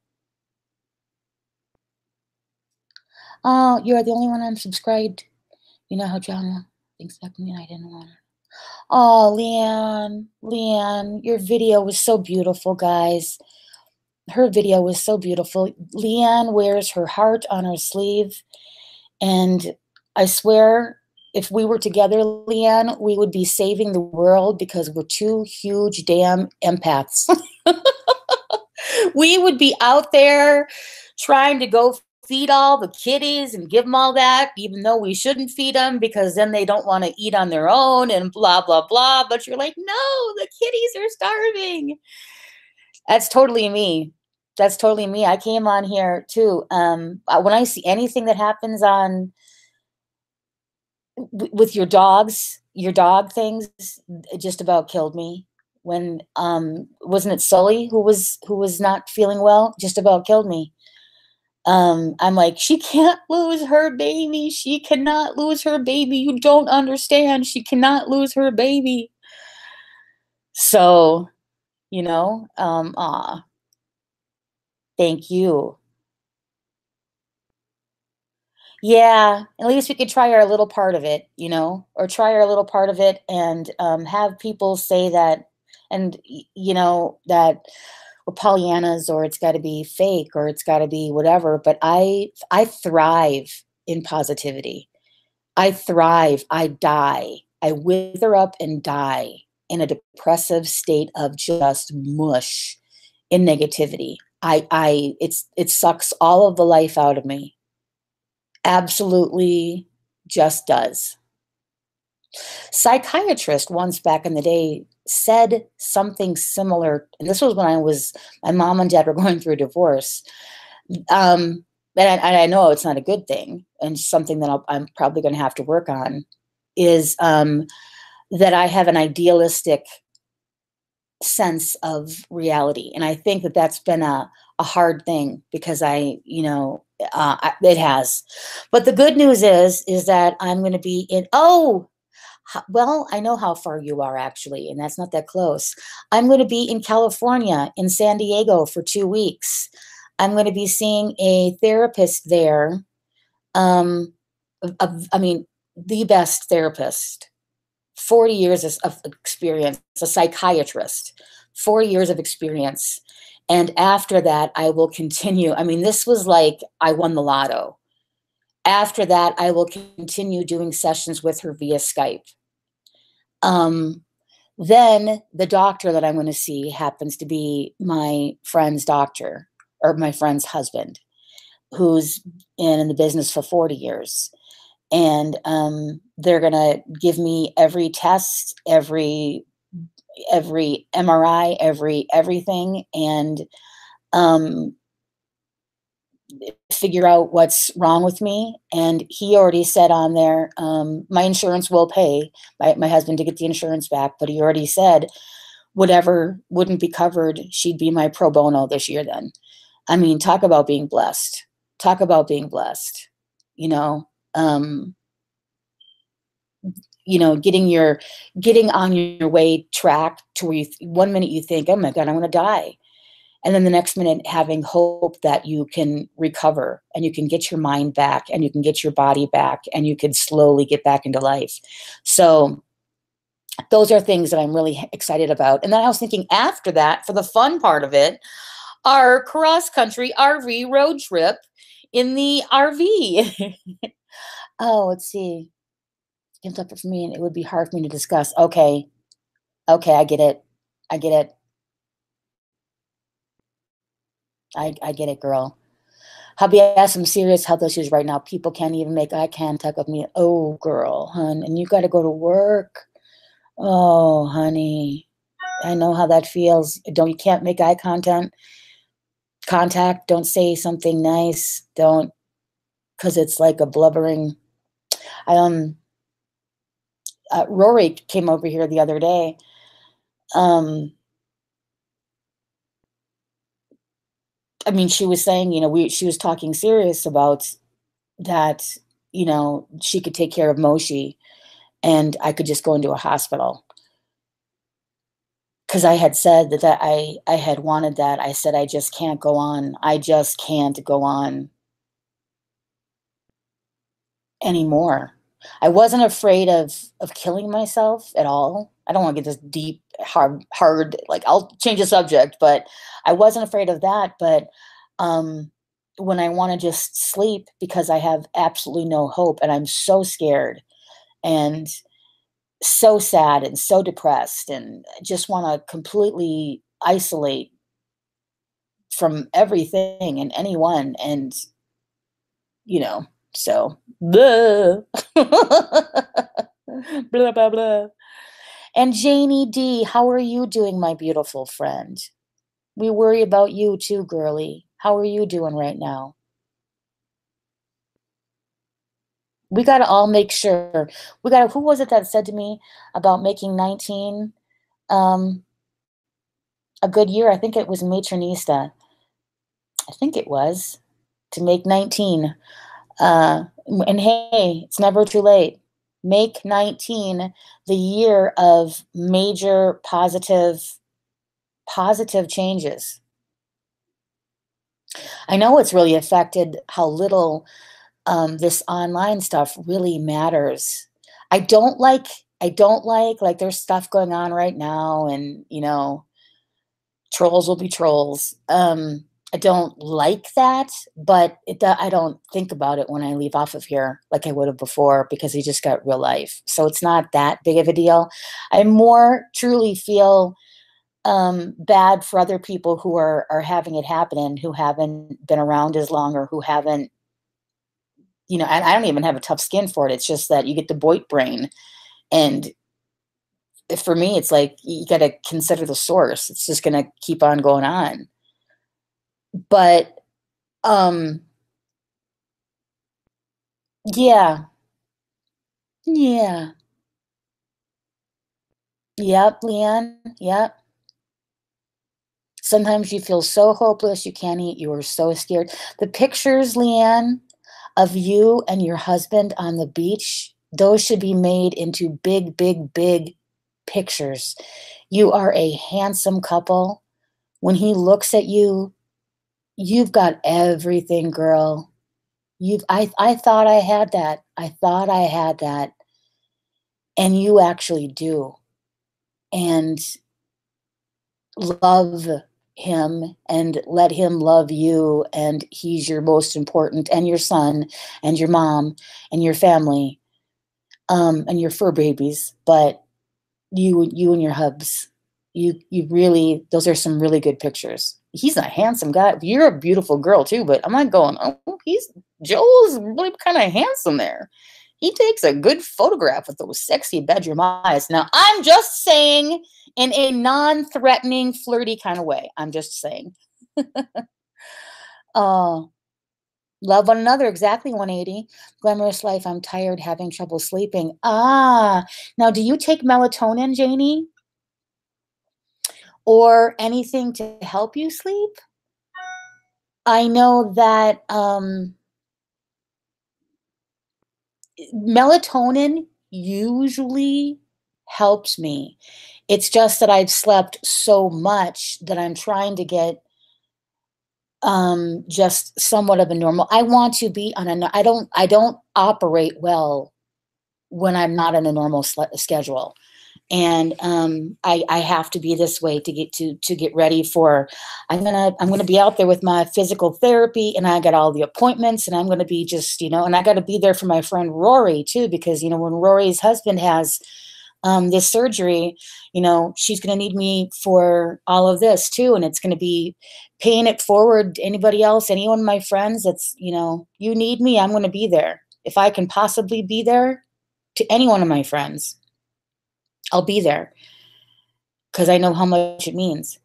Oh, you're the only one unsubscribed. You know how John thinks that me, I didn't want to. Oh, Leanne, your video was so beautiful, guys. her video was so beautiful. Leanne wears her heart on her sleeve, and I swear, if we were together, Leanne, we would be saving the world because we're two huge damn empaths. We would be out there trying to go feed all the kitties and give them all that, even though we shouldn't feed them because then they don't want to eat on their own and blah, blah, blah. But you're like, no, the kitties are starving. That's totally me. That's totally me. I came on here too. When I see anything that happens on with your dogs, your dog things, it just about killed me. When wasn't it Sully who was not feeling well? Just about killed me. I'm like, she can't lose her baby. She cannot lose her baby. You don't understand. She cannot lose her baby. So, thank you. Yeah, at least we could try our little part of it, or try our little part of it and have people say that, and that we're Pollyannas, or it's got to be fake, or it's got to be whatever. But I thrive in positivity. I thrive. I die. I wither up and die in a depressive state of just mush in negativity. It sucks all of the life out of me. Absolutely just does. Psychiatrist once back in the day said something similar, and this was when my mom and dad were going through a divorce. And I know it's not a good thing, and something that I'm probably going to have to work on is that I have an idealistic sense of reality, and I think that that's been a hard thing because it has. But the good news is that I'm going to be in. Oh, well, I know how far you are actually, and that's not that close. I'm going to be in California, in San Diego for 2 weeks. I'm going to be seeing a therapist there. I mean, the best therapist, 40 years of experience, a psychiatrist, 40 years of experience. And after that, I will continue. I mean, this was like I won the lotto. After that, I will continue doing sessions with her via Skype. Then the doctor that I'm going to see happens to be my friend's doctor, or my friend's husband, who's in the business for 40 years. And they're going to give me every test, every MRI, everything, and figure out what's wrong with me. And he already said on there, my insurance will pay my husband to get the insurance back, but he already said whatever wouldn't be covered, she'd be my pro bono this year then. I mean, talk about being blessed. Talk about being blessed. Getting on your way track to where 1 minute you think, oh my God, I want to die. And then the next minute having hope that you can recover and you can get your mind back and you can get your body back and you can slowly get back into life. So those are things that I'm really excited about. And then I was thinking after that, for the fun part of it, our cross-country RV road trip in the RV. Oh, let's see. It's up for me and it would be hard for me to discuss. Okay, I get it. I get it. I get it, girl. Hubby has some serious health issues right now. People can't even make eye contact with me. Oh, girl, hun, and you got to go to work. Oh, honey, I know how that feels. You can't make eye contact. Don't say something nice. Don't, because it's like a blubbering. Rory came over here the other day. I mean, she was saying, she was talking serious about that, she could take care of Moshi and I could just go into a hospital. Because I had said that I had wanted that. I said, I just can't go on. I just can't go on anymore. I wasn't afraid of killing myself at all. I don't want to get this deep, hard, like I'll change the subject, but I wasn't afraid of that. But um, when I want to just sleep because I have absolutely no hope and I'm so scared and so sad and so depressed and just want to completely isolate from everything and anyone and you know, so blah. Blah blah blah. And Janie D, how are you doing, my beautiful friend? We worry about you too, girly. How are you doing right now? We got to all make sure. We got to, who was it that said to me about making 19 um, a good year? I think it was Matronista. I think it was to make 19. And hey, it's never too late. Make 19 the year of major positive changes. I know it's really affected how little this online stuff really matters. I don't like like there's stuff going on right now and trolls will be trolls. I don't like that, but I don't think about it when I leave off of here like I would have before because he just got real life. So it's not that big of a deal. I more truly feel bad for other people who are having it happen and who haven't been around as long or who haven't, and I don't even have a tough skin for it. It's just that you get the boit brain. And for me, it's like you got to consider the source. It's just going to keep on going on. But um yeah. Yeah. Yep, Leanne. Yep. Sometimes you feel so hopeless you can't eat. You are so scared. The pictures, Leanne, of you and your husband on the beach, those should be made into big, big, big pictures. You are a handsome couple. When he looks at you, you've got everything, girl. I thought I had that. I thought I had that. And you actually do. And love him and let him love you. And he's your most important, and your son, and your mom, and your family, and your fur babies. But you and your hubs, you really, those are some really good pictures. He's a handsome guy. You're a beautiful girl too, but I'm not going, oh, Joel's really kind of handsome there. He takes a good photograph with those sexy bedroom eyes. Now, I'm just saying in a non-threatening, flirty kind of way. I'm just saying. uh, Love one another, exactly 180. Glamorous life, I'm tired, having trouble sleeping. Ah, now do you take melatonin, Janie? Or anything to help you sleep? I know that melatonin usually helps me. It's just that I've slept so much that I'm trying to get just somewhat of a normal. I want to be on a I don't operate well when I'm not in a normal schedule. And I have to be this way to get ready for. I'm gonna be out there with my physical therapy, and I got all the appointments, and I'm gonna be just and I got to be there for my friend Rory too, because when Rory's husband has this surgery, she's gonna need me for all of this too, and it's gonna be paying it forward to anybody else, anyone of my friends. That's you need me, I'm gonna be there if I can possibly be there to any one of my friends. I'll be there because I know how much it means.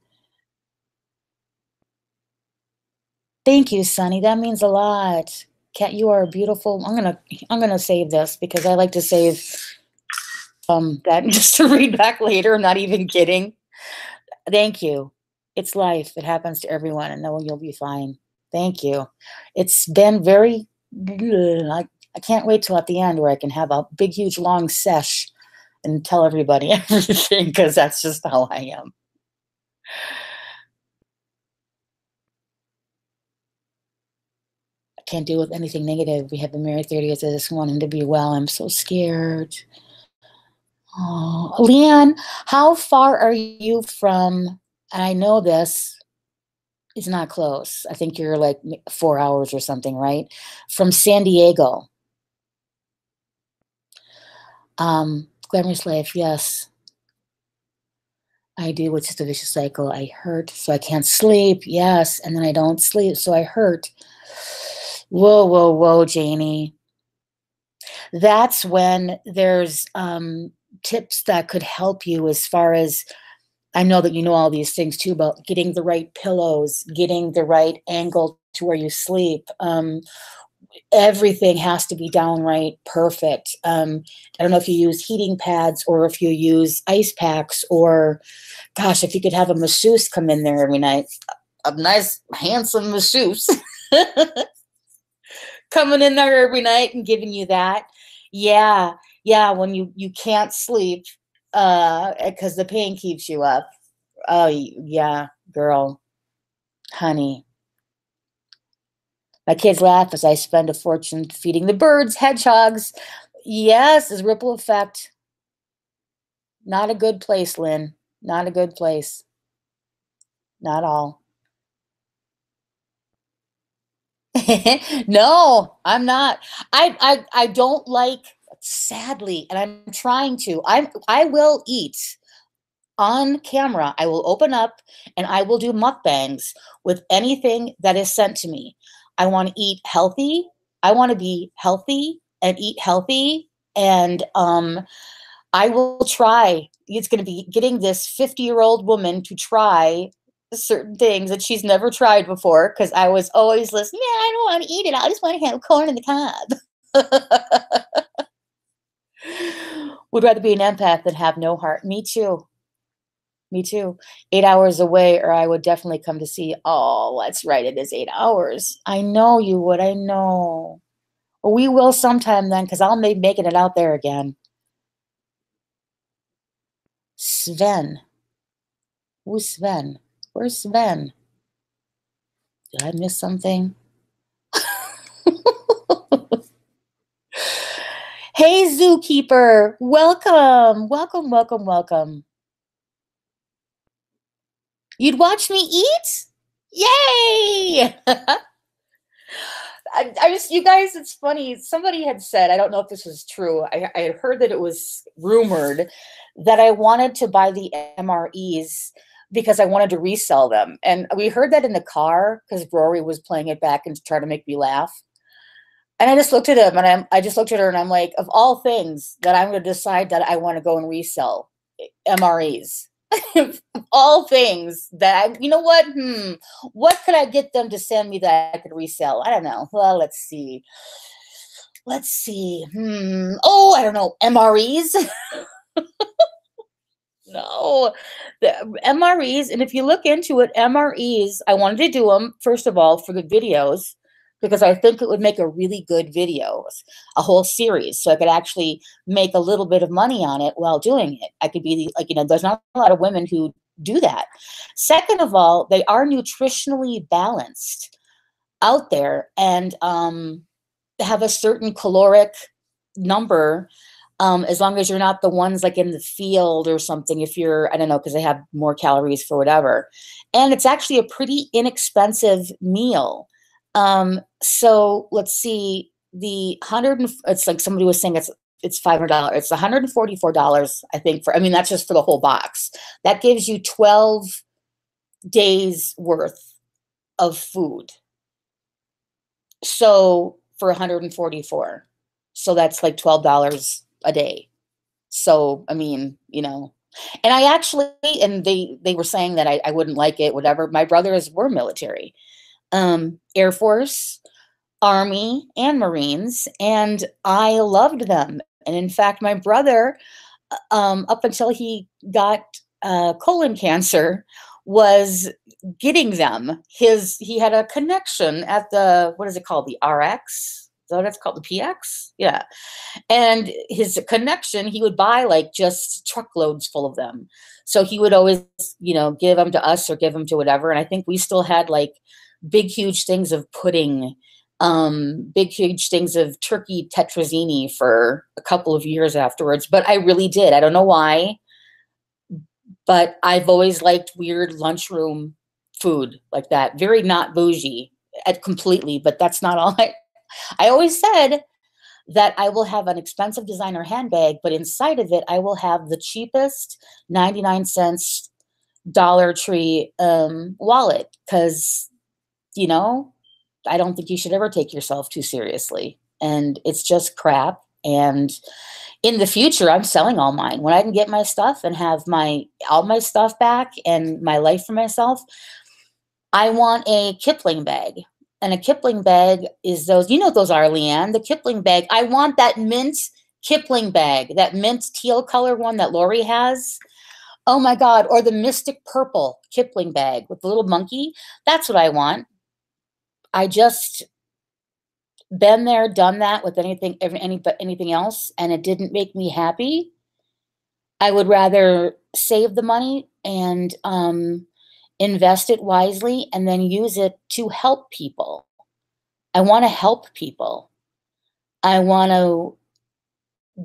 Thank you, Sonny. That means a lot. Kat, you are beautiful. I'm gonna save this because I like to save that just to read back later. I'm not even kidding. Thank you. It's life. It happens to everyone, and no, you'll be fine. Thank you. It's been very. I can't wait till at the end where I can have a big, huge, long sesh and tell everybody everything because that's just how I am. I can't deal with anything negative. We have been married 30 years. I just want him to be well. I'm so scared. Oh, Leanne, how far are you from, and I know this is not close. I think you're like 4 hours or something, right? From San Diego. Glamorous Life, yes. I do. It's just a vicious cycle. I hurt, so I can't sleep. Yes. And then I don't sleep, so I hurt. Whoa, whoa, whoa, Janie. That's when there's tips that could help you as far as I know that you know all these things too about getting the right pillows, getting the right angle to where you sleep. Everything has to be downright perfect. I don't know if you use heating pads or if you use ice packs or, gosh, if you could have a masseuse come in there every night, a nice, handsome masseuse coming in there every night and giving you that. Yeah, yeah, when you can't sleep because the pain keeps you up. Oh, yeah, girl, honey. My kids laugh as I spend a fortune feeding the birds, hedgehogs. Yes, there's ripple effect. Not a good place, Lynn. Not a good place. Not all. No, I'm not. I don't like, sadly, and I'm trying to. I will eat on camera. I will open up and I will do mukbangs with anything that is sent to me. I want to eat healthy. I want to be healthy and eat healthy. And I will try. It's going to be getting this 50-year-old woman to try certain things that she's never tried before because I was always listening. Yeah, I don't want to eat it. I just want to have corn in the cob. Would rather be an empath than have no heart. Me too. Me too. 8 hours away, or I would definitely come to see. Oh, that's right. It is 8 hours. I know you would. I know. Well, we will sometime then, because I'll be making it out there again. Sven. Who's Sven? Where's Sven? Did I miss something? Hey, zookeeper. Welcome. Welcome, welcome, welcome. You'd watch me eat? Yay! I just, you guys, it's funny. Somebody had said, I don't know if this was true. I had heard that it was rumored that I wanted to buy the MREs because I wanted to resell them. And we heard that in the car because Rory was playing it back and trying to make me laugh. And I just looked at him and I just looked at her and I'm like, of all things that I'm going to decide that I want to go and resell MREs. All things that I, you know what? What could I get them to send me that I could resell? I don't know. Well, let's see. Let's see. Oh, I don't know. MREs? No. The MREs, and if you look into it, MREs, I wanted to do them, first of all, for the videos, because I think it would make a really good video, a whole series. So I could actually make a little bit of money on it while doing it. I could be like, there's not a lot of women who do that. Second of all, they are nutritionally balanced out there and have a certain caloric number, as long as you're not the ones like in the field or something. If you're, I don't know, because they have more calories for whatever. And it's actually a pretty inexpensive meal. So let's see, it's like somebody was saying it's $500. It's $144, I think, I mean, that's just for the whole box. That gives you 12 days worth of food. So for 144. So that's like $12 a day. So, I mean, and I actually, and they were saying that I wouldn't like it, whatever. My brothers were military, Air Force, Army, and Marines, and I loved them. And in fact, my brother, up until he got colon cancer, was getting them. He had a connection at the, what is it called? The RX? Is that what it's called? The PX? Yeah. And his connection, he would buy like just truckloads full of them. So he would always, give them to us or give them to whatever. And I think we still had like big, huge things of pudding big, huge things of turkey tetrazzini for a couple of years afterwards. But I really did. I don't know why, but I've always liked weird lunchroom food like that. Very not bougie completely, but that's not all I always said that I will have an expensive designer handbag, but inside of it, I will have the cheapest 99 cents Dollar Tree wallet. Because, you know, I don't think you should ever take yourself too seriously. And it's just crap. And in the future, I'm selling all mine. When I can get my stuff and have all my stuff back and my life for myself, I want a Kipling bag. And a Kipling bag is those, you know what those are, Leanne, the Kipling bag. I want that mint Kipling bag, that mint teal color one that Lori has. Oh my God. Or the Mystic Purple Kipling bag with the little monkey. That's what I want. I just been there, done that with anything else, and it didn't make me happy. I would rather save the money and invest it wisely and then use it to help people. I want to help people. I want to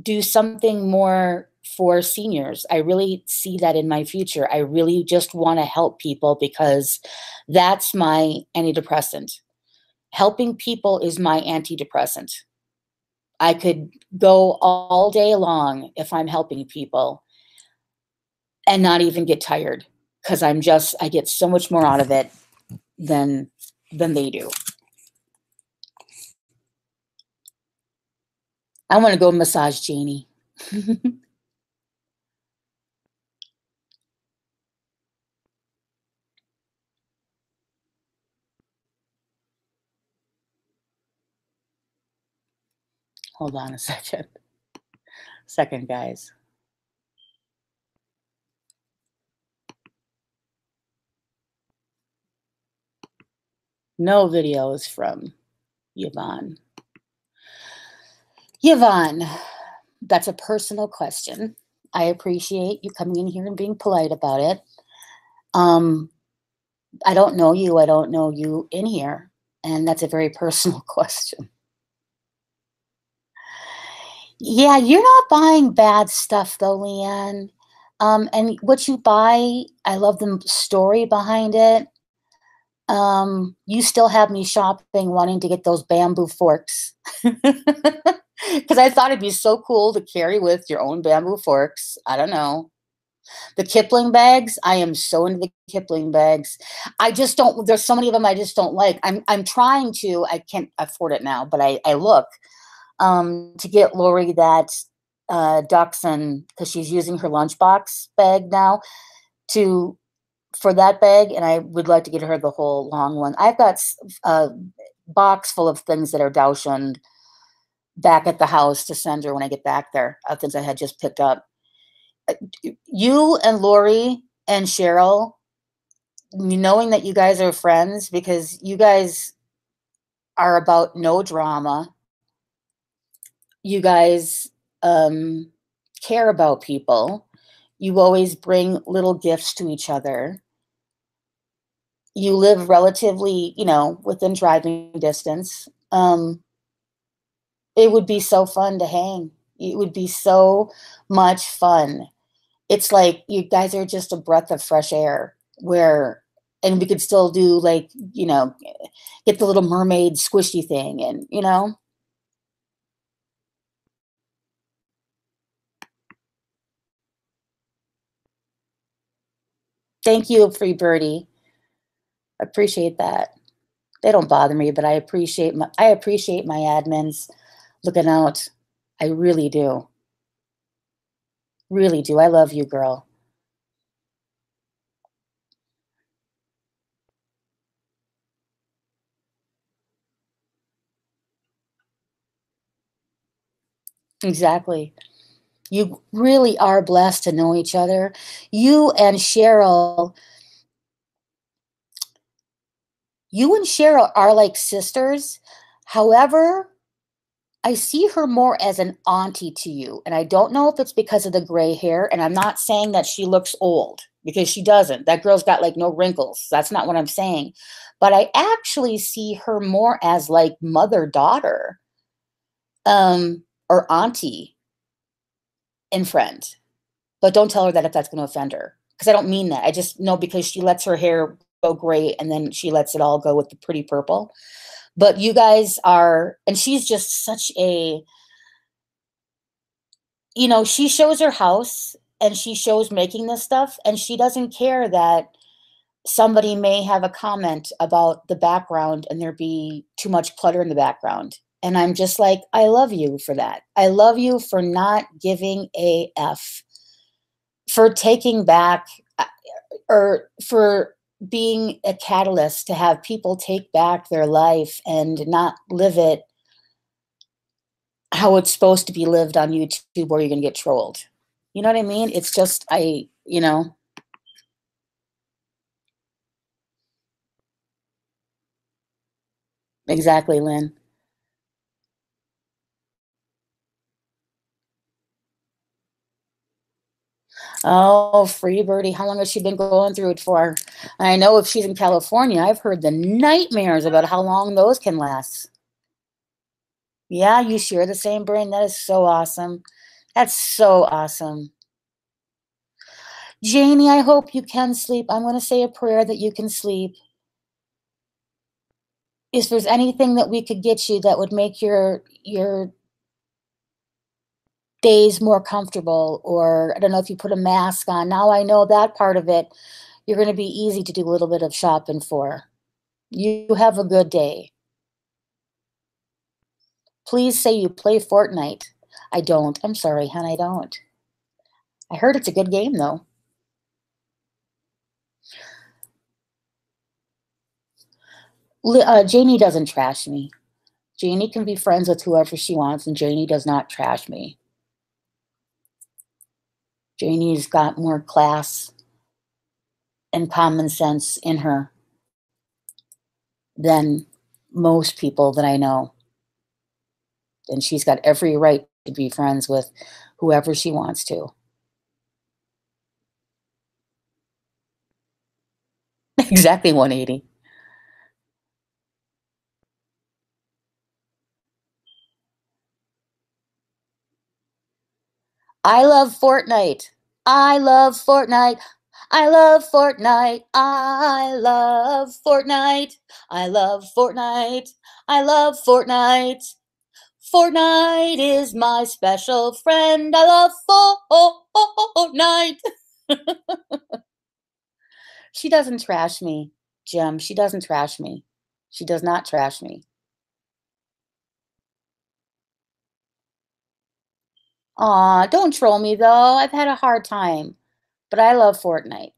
do something more for seniors. I really see that in my future. I really just want to help people because that's my antidepressant. Helping people is my antidepressant. I could go all day long if I'm helping people and not even get tired because I get so much more out of it than they do. I want to go massage Janie. Hold on a second. Guys. No videos from Yvonne. Yvonne, that's a personal question. I appreciate you coming in here and being polite about it. I don't know you. I don't know you in here. And that's a very personal question. Yeah, you're not buying bad stuff though, Leanne. And what you buy, I love the story behind it. You still have me shopping, wanting to get those bamboo forks. Because I thought it'd be so cool to carry with your own bamboo forks. I don't know. The Kipling bags, I am so into the Kipling bags. I just don't, there's so many of them I just don't like. I'm trying to, I can't afford it now, but I look to get Lori that Dachshund, because she's using her lunchbox bag now for that bag, and I would like to get her the whole long one. I've got a box full of things that are Dachshund back at the house to send her when I get back there, things I had just picked up. You and Lori and Cheryl, knowing that you guys are friends because you guys are about no drama. You guys care about people. You always bring little gifts to each other. You live relatively, within driving distance. It would be so fun to hang. It would be so much fun. It's like you guys are just a breath of fresh air and we could still do get the little mermaid squishy thing and. Thank you, Free Birdie. I appreciate that. They don't bother me, but I appreciate my admins looking out. I really do. Really do. I love you, girl. Exactly. You really are blessed to know each other. You and Cheryl are like sisters. However, I see her more as an auntie to you. And I don't know if it's because of the gray hair. And I'm not saying that she looks old. because she doesn't. That girl's got like no wrinkles. That's not what I'm saying. But I actually see her more as like mother daughter, or auntie and friend. But don't tell her that if that's going to offend her, because I don't mean that. I just know because she lets her hair go gray and then she lets it all go with the pretty purple. But you guys are, and she's just such a, she shows her house and she shows making this stuff, and she doesn't care that somebody may have a comment about the background and there be too much clutter in the background. And I'm just like, I love you for that. I love you for not giving a F, for taking back, or for being a catalyst to have people take back their life and not live it how it's supposed to be lived on YouTube, where you're going to get trolled. You know what I mean? It's just, exactly, Lynn. Oh, free birdie. How long has she been going through it for? I know if she's in California, I've heard the nightmares about how long those can last. Yeah, you share the same brain. That is so awesome. That's so awesome. Janie, I hope you can sleep. I'm going to say a prayer that you can sleep. If there's anything that we could get you that would make your days more comfortable, or I don't know if you put a mask on. Now I know that part of it. You're going to be easy to do a little bit of shopping for. You have a good day. Please say you play Fortnite. I don't. I'm sorry, hon, I don't. I heard it's a good game, though. Janie doesn't trash me. Janie can be friends with whoever she wants, and Janie does not trash me. Janie's got more class and common sense in her than most people that I know. And she's got every right to be friends with whoever she wants to. Exactly 180. I love Fortnite. I love Fortnite. I love Fortnite. I love Fortnite. I love Fortnite. I love Fortnite. Fortnite is my special friend. I love Fortnite. She doesn't trash me, Jim. She doesn't trash me. She does not trash me. Aw, don't troll me though. I've had a hard time, but I love Fortnite.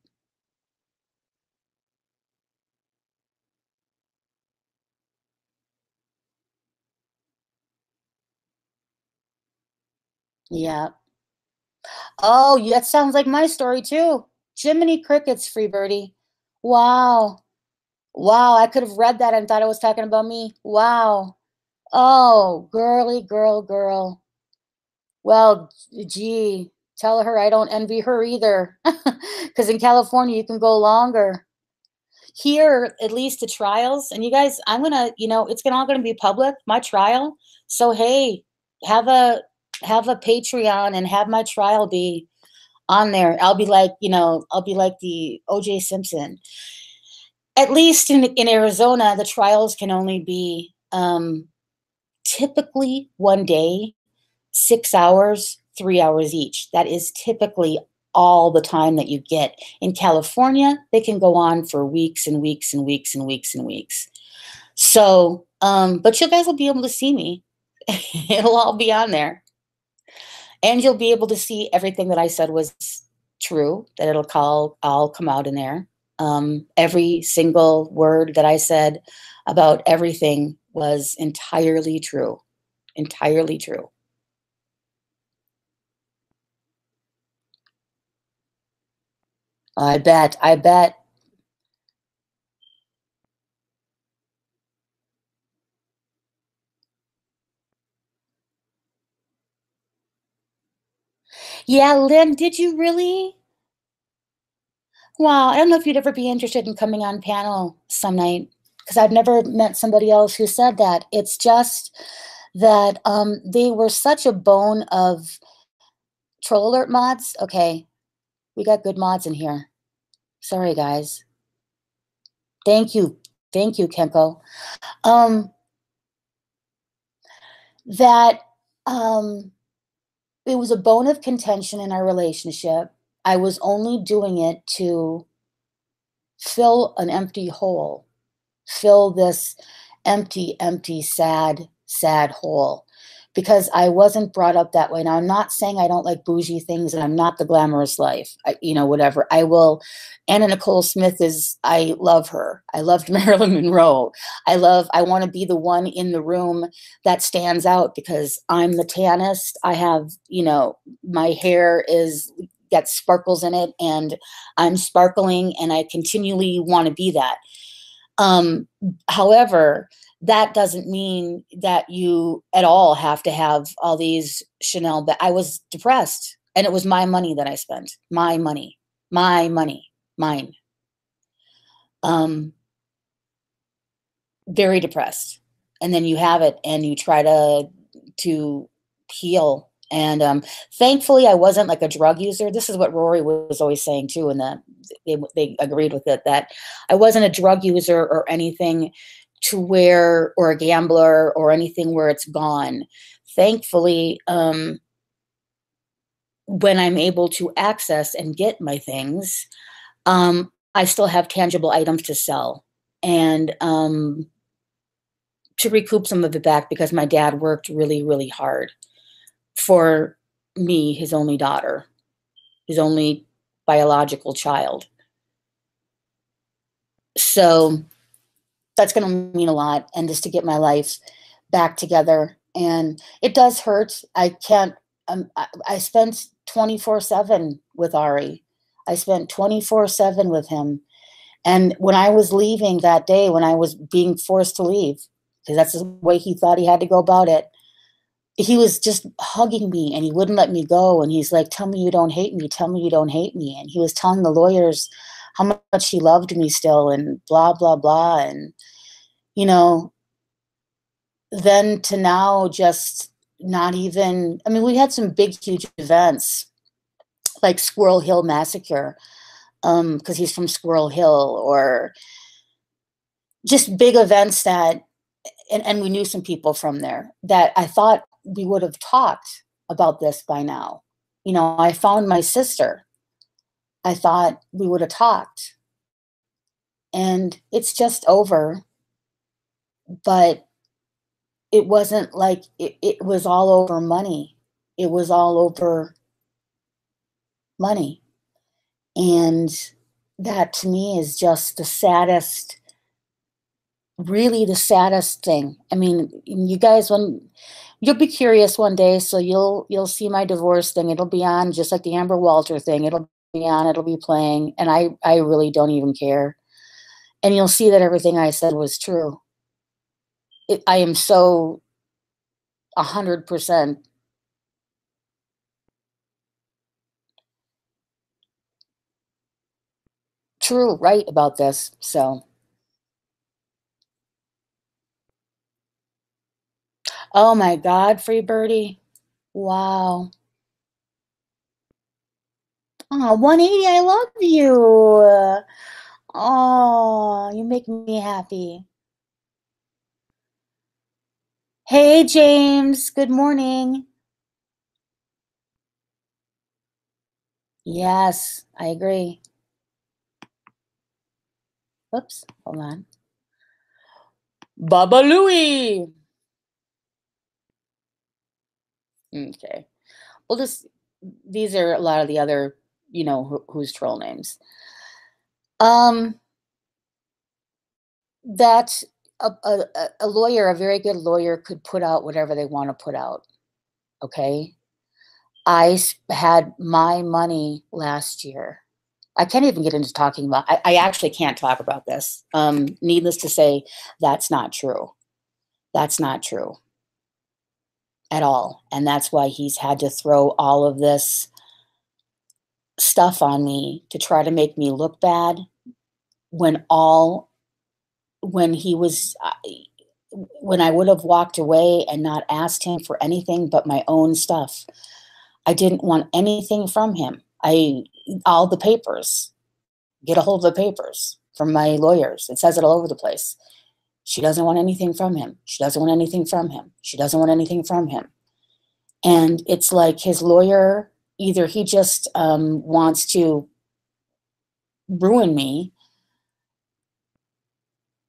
Yeah. Oh, that sounds like my story too. Jiminy Crickets, free birdie. Wow. Wow, I could have read that and thought it was talking about me. Wow. Oh, girly girl, girl. Well, gee, tell her I don't envy her either. Because in California, you can go longer. Here, at least the trials, and you guys, I'm gonna, it's all gonna be public, my trial. So hey, have a have a Patreon and have my trial be on there. I'll be like the OJ Simpson. At least in Arizona, the trials can only be typically one day, 6 hours, 3 hours each. That is typically all the time that you get. In California, they can go on for weeks and weeks and weeks and weeks and weeks. So, but you guys will be able to see me. It'll all be on there. And you'll be able to see everything that I said was true, that all come out in there. Every single word that I said about everything was entirely true. Entirely true. I bet. I bet. Yeah, Lynn, did you really? Wow, I don't know if you'd ever be interested in coming on panel some night, because I've never met somebody else who said that. It's just that they were such a bone of troll alert mods. Okay, we got good mods in here. Sorry, guys. Thank you. Thank you, Kenko. Um, that it was a bone of contention in our relationship. I was only doing it to fill an empty hole, fill this empty, sad, sad hole, because I wasn't brought up that way. Now, I'm not saying I don't like bougie things and I'm not the glamorous life, whatever. I will. Anna Nicole Smith I love her. I loved Marilyn Monroe. I want to be the one in the room that stands out because I'm the tannest. I have, my hair got sparkles in it and I'm sparkling and I continually want to be that. However, that doesn't mean that you at all have to have all these Chanel bags. I was depressed and it was my money that I spent. My money, mine. Very depressed. And then you have it and you try to heal. And thankfully I wasn't like a drug user. This is what Rory was always saying too. And they agreed with it, that I wasn't a drug user or anything or a gambler or anything where it's gone. Thankfully, when I'm able to access and get my things, I still have tangible items to sell and to recoup some of it back, because my dad worked really, really hard for me, his only daughter, his only biological child. So that's going to mean a lot. And just to get my life back together. And it does hurt. I can't, I spent 24/7 with Ari. I spent 24/7 with him. And when I was leaving that day, when I was being forced to leave, because that's the way he thought he had to go about it, he was just hugging me and he wouldn't let me go. And he's like, tell me you don't hate me. Tell me you don't hate me. And he was telling the lawyers how much he loved me still and blah, blah, blah. And, then to now just not even, I mean, we had some big, huge events like Squirrel Hill Massacre, because he's from Squirrel Hill, or just big events and we knew some people from there that I thought we would have talked about this by now. I found my sister. I thought we would have talked. And it's just over. But it wasn't like it was all over money. It was all over money. And that to me is just the saddest, really the saddest thing. I mean, you guys, you'll be curious one day, so you'll see my divorce thing. It'll be on just like the Amber Walter thing. It'll be on, it'll be playing, and I really don't even care. And you'll see that everything I said was true. I am so 100% true, right about this. So, oh my God, Free Birdie. Wow. Oh, 180, I love you. Oh, you make me happy. Hey, James. Good morning. Yes, I agree. Oops, hold on. Baba Louie. Okay. Well, these are a lot of the other, who's troll names. That a lawyer, a very good lawyer, could put out whatever they want to put out. Okay. I had my money last year. I can't even get into talking about, I actually can't talk about this. Needless to say, that's not true. That's not true at all. And that's why he's had to throw all of this stuff on me to try to make me look bad when all when he was when I would have walked away and not asked him for anything but my own stuff. I didn't want anything from him. All the papers, get a hold of the papers from my lawyers. It says it all over the place. She doesn't want anything from him. She doesn't want anything from him. She doesn't want anything from him. And it's like his lawyer, either he just wants to ruin me.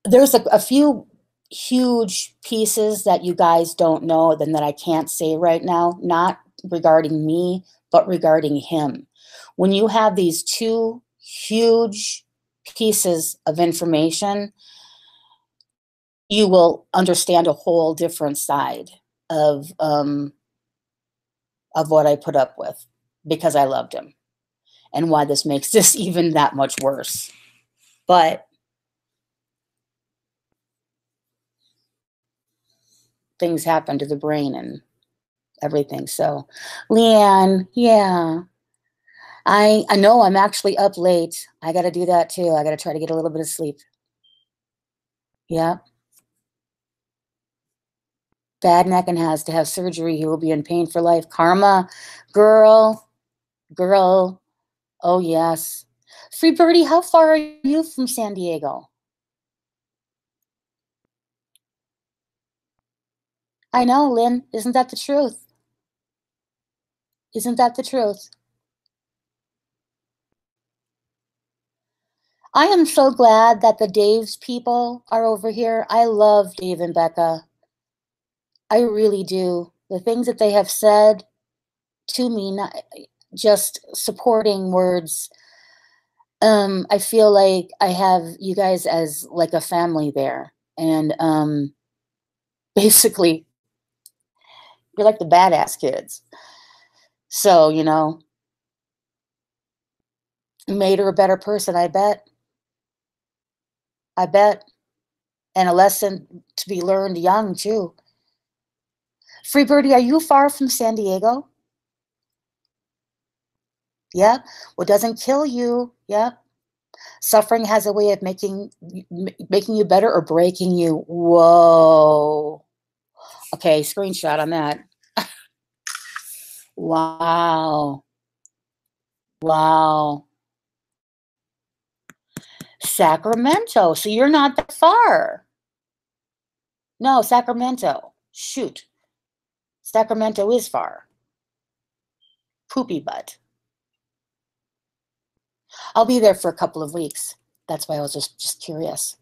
There's a few huge pieces that you guys don't know, then that I can't say right now, not regarding me, but regarding him. When you have these two huge pieces of information, you will understand a whole different side of what I put up with, because I loved him, and why this makes this even that much worse. But things happen to the brain and everything. So, Leanne, yeah, I know I'm actually up late. I got to do that too. I got to try to get a little bit of sleep. Yeah. Bad neck and has to have surgery. He will be in pain for life. Karma, girl. Oh, yes. Free Birdie, how far are you from San Diego? I know, Lynn. Isn't that the truth? Isn't that the truth? I am so glad that the Dave's people are over here. I love Dave and Becca. I really do. The things that they have said to me, not just supporting words. I feel like I have you guys as like a family there. And basically, you're like the badass kids. So, made her a better person, I bet. I bet. And a lesson to be learned young, too. Free Birdie, are you far from San Diego? Yep. What doesn't kill you? Yep. Suffering has a way of making you better or breaking you. Whoa. Okay, screenshot on that. Wow. Wow. Sacramento. So you're not that far. No, Sacramento. Shoot. Sacramento is far. Poopy butt. I'll be there for a couple of weeks. That's why I was just curious.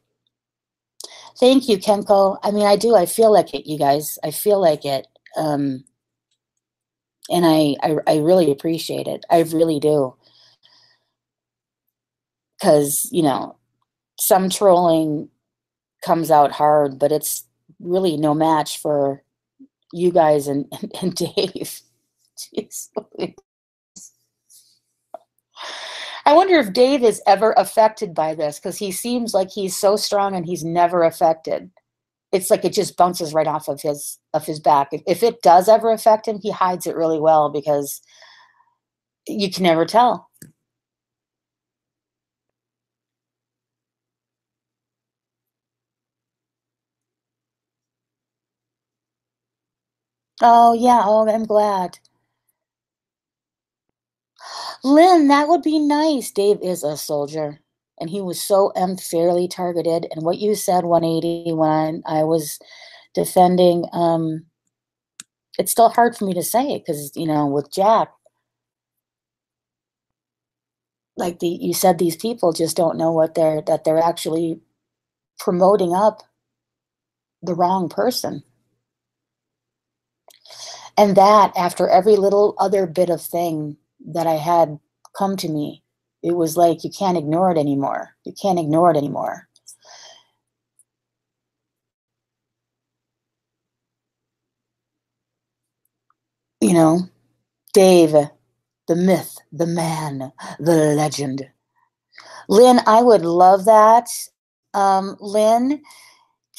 Thank you, Kenko. I mean, I do. I feel like it, you guys. I feel like it. And I really appreciate it. I really do. Because, some trolling comes out hard, but it's really no match for you guys and Dave. Jeez. I wonder if Dave is ever affected by this, because he seems like he's so strong and he's never affected. It's like it just bounces right off of his back. If it does ever affect him, he hides it really well, because you can never tell. Oh, yeah. Oh, I'm glad. Lynn, that would be nice. Dave is a soldier, and he was so unfairly targeted. And what you said, 180, when I was defending, it's still hard for me to say, because, with Jack, like you said, these people just don't know that they're actually promoting up the wrong person. And that, after every little other bit of thing that I had come to me, it was like, you can't ignore it anymore. You can't ignore it anymore. Dave, the myth, the man, the legend. Lynn, I would love that. Lynn,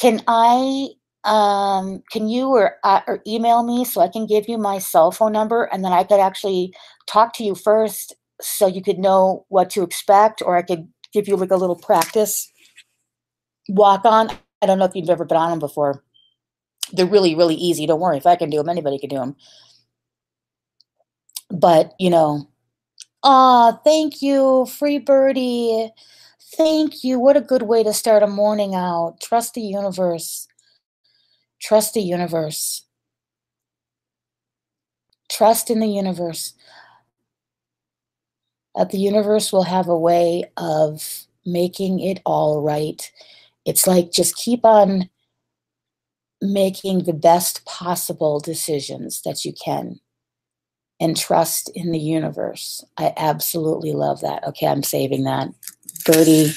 can you or email me so I can give you my cell phone number, and then I could actually talk to you first, so you could know what to expect, or I could give you like a little practice walk on. I don't know if you've ever been on them before. They're really, really easy. Don't worry. If I can do them, anybody can do them. But, you know, oh, thank you, free birdie. Thank you. What a good way to start a morning out. Trust the universe. Trust the universe. Trust in the universe. That the universe will have a way of making it all right. It's like just keep on making the best possible decisions that you can and trust in the universe. I absolutely love that. Okay, I'm saving that. Birdie,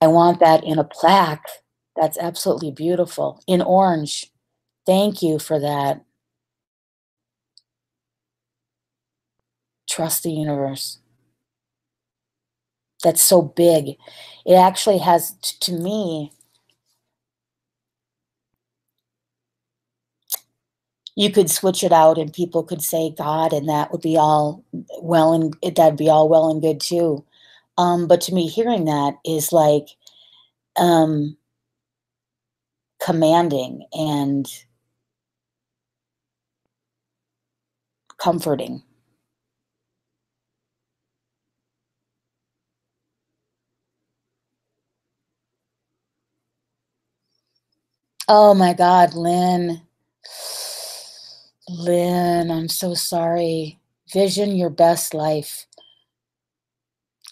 I want that in a plaque. That's absolutely beautiful. In orange. Thank you for that. Trust the universe. That's so big. It actually has, to me, you could switch it out and people could say God, and that would be all well, and that'd be all well and good too. But to me, hearing that is like commanding and comforting. Oh my God, Lynn. Lynn, I'm so sorry. Vision your best life.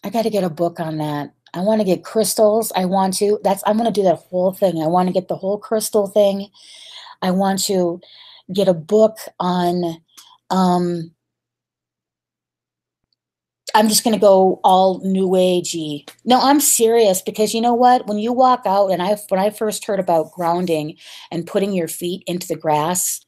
I got to get a book on that. I want to get crystals. I'm going to do that whole thing. I want to get the whole crystal thing. I want to get a book on, I'm just going to go all new agey. No, I'm serious, because you know what? When you walk out, and when I first heard about grounding and putting your feet into the grass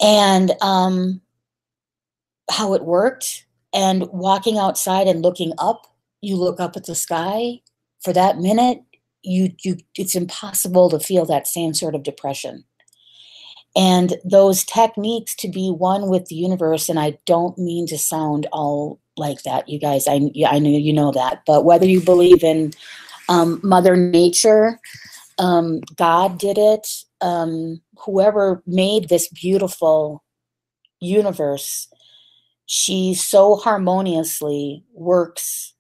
and how it worked, and walking outside and looking up, you look up at the sky for that minute, it's impossible to feel that same sort of depression. And those techniques to be one with the universe, and I don't mean to sound all like that, you guys, I know you know that, but whether you believe in Mother Nature, God did it, whoever made this beautiful universe, she so harmoniously works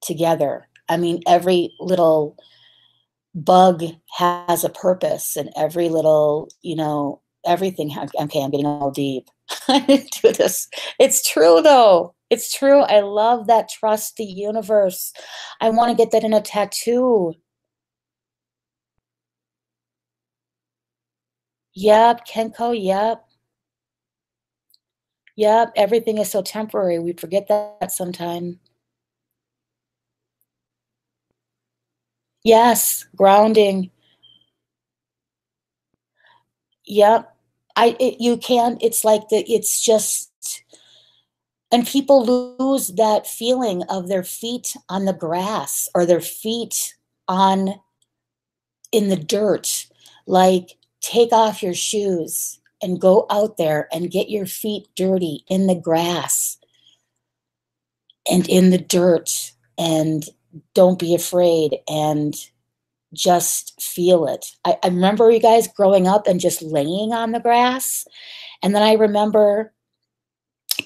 together. I mean, every little bug has a purpose, and every little, everything. Okay, I'm getting all deep. I didn't do this. It's true, though. It's true. I love that. Trust the universe. I want to get that in a tattoo. Yep, Kenko, yep. Yep, everything is so temporary. We forget that sometimes. Yes, grounding. Yep. You can't, it's like it's just, and people lose that feeling of their feet on the grass, or their feet on in the dirt. Like, take off your shoes and go out there and get your feet dirty in the grass and in the dirt, and don't be afraid, and just feel it. I remember, you guys, growing up and just laying on the grass. And then I remember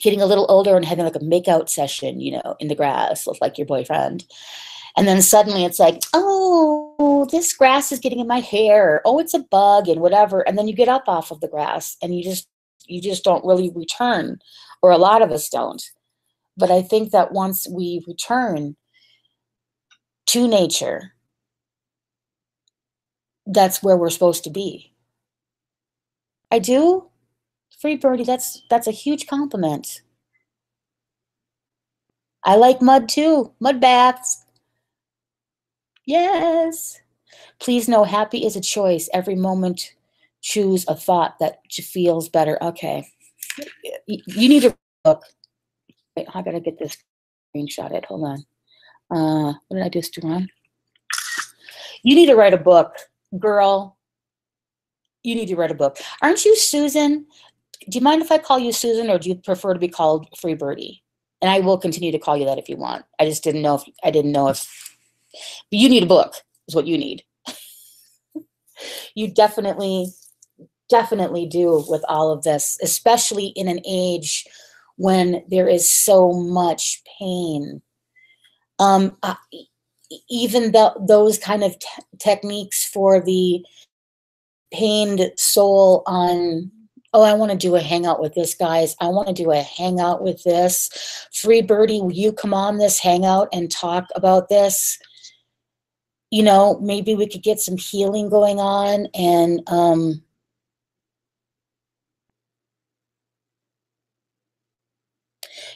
getting a little older and having like a makeout session, in the grass with like your boyfriend. And then suddenly it's like, oh, this grass is getting in my hair. Oh, it's a bug and whatever. And then you get up off of the grass and you just don't really return, or a lot of us don't. But I think that once we return to nature, that's where we're supposed to be. I do? Free birdie, that's a huge compliment. I like mud too. Mud baths. Yes. Please know happy is a choice. Every moment choose a thought that feels better. Okay. You need a book. Wait, I gotta get this screenshot it. Hold on. What did I just do wrong? You need to write a book, girl. You need to write a book. Aren't you Susan? Do you mind if I call you Susan, or do you prefer to be called Free Birdie? And I will continue to call you that if you want. I just didn't know if you need a book is what you need. You definitely do with all of this, especially in an age when there is so much pain. Even those kind of techniques for the pained soul on, oh, I want to do a hangout with this, guys. I want to do a hangout with this. Free Birdie, will you come on this hangout and talk about this? You know, maybe we could get some healing going on. And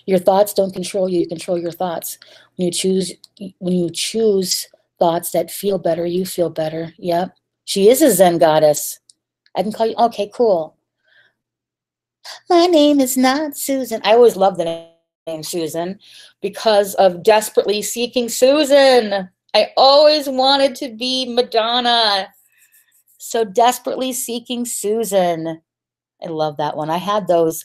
your thoughts don't control you. You control your thoughts. When you choose thoughts that feel better, you feel better. Yep. She is a Zen goddess. I can call you. Okay, cool. My name is not Susan. I always love the name Susan because of Desperately Seeking Susan. I always wanted to be Madonna. So Desperately Seeking Susan. I love that one. I had those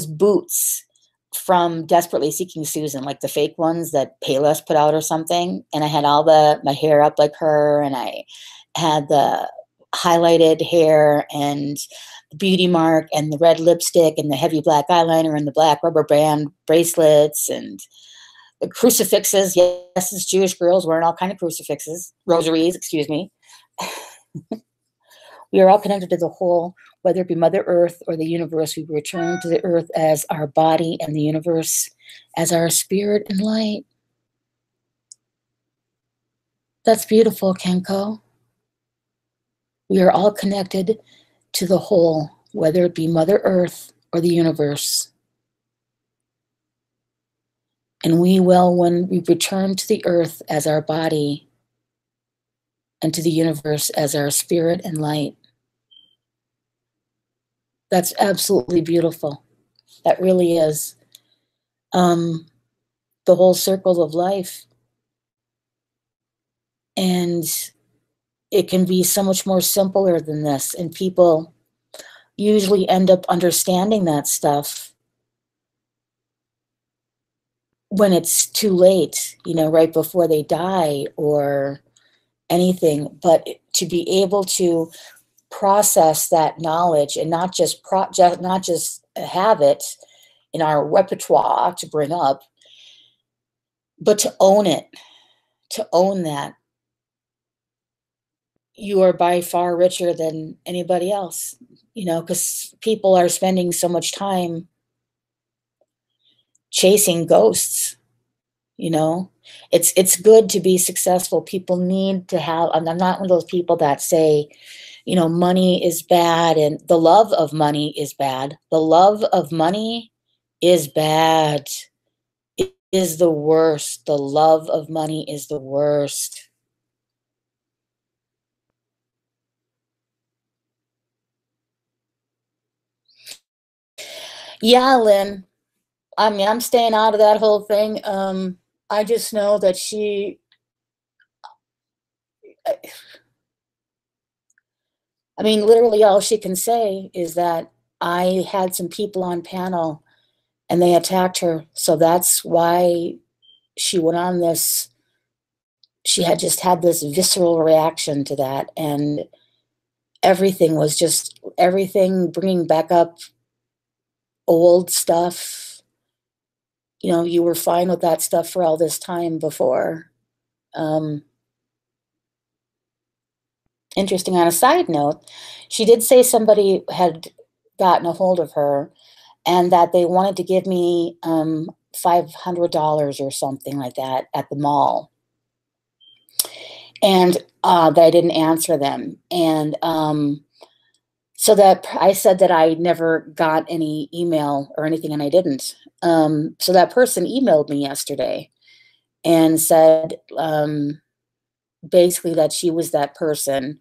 boots from Desperately Seeking Susan, like the fake ones that Payless put out or something. And I had all my hair up like her, and I had the highlighted hair and the beauty mark and the red lipstick and the heavy black eyeliner and the black rubber band bracelets and the crucifixes. Yes, it's Jewish girls wearing all kind of crucifixes, rosaries, excuse me. We are all connected to the whole, whether it be Mother Earth or the universe. We return to the earth as our body and the universe as our spirit and light. That's beautiful, Kenko. We are all connected to the whole, whether it be Mother Earth or the universe. And we will, when we return to the earth as our body and to the universe as our spirit and light. That's absolutely beautiful. That really is. The whole circle of life. And it can be so much more simpler than this. And people usually end up understanding that stuff when it's too late, you know, right before they die or anything. But to be able to process that knowledge and not just have it in our repertoire to bring up, but to own it, to own that. You are by far richer than anybody else, you know, because people are spending so much time chasing ghosts, you know. It's good to be successful. People need to have, I'm not one of those people that say, you know, money is bad and the love of money is bad. The love of money is bad. It is the worst. The love of money is the worst. Yeah, Lynn. I mean, I'm staying out of that whole thing. I just know that I mean, literally all she can say is that I had some people on panel and they attacked her. So that's why she went on this. She had just had this visceral reaction to that. And everything bringing back up old stuff. You know, you were fine with that stuff for all this time before. Interesting. On a side note, she did say somebody had gotten a hold of her and that they wanted to give me $500 or something like that at the mall. And that I didn't answer them. And so that I said that I never got any email or anything, and I didn't. So that person emailed me yesterday and said basically that she was that person.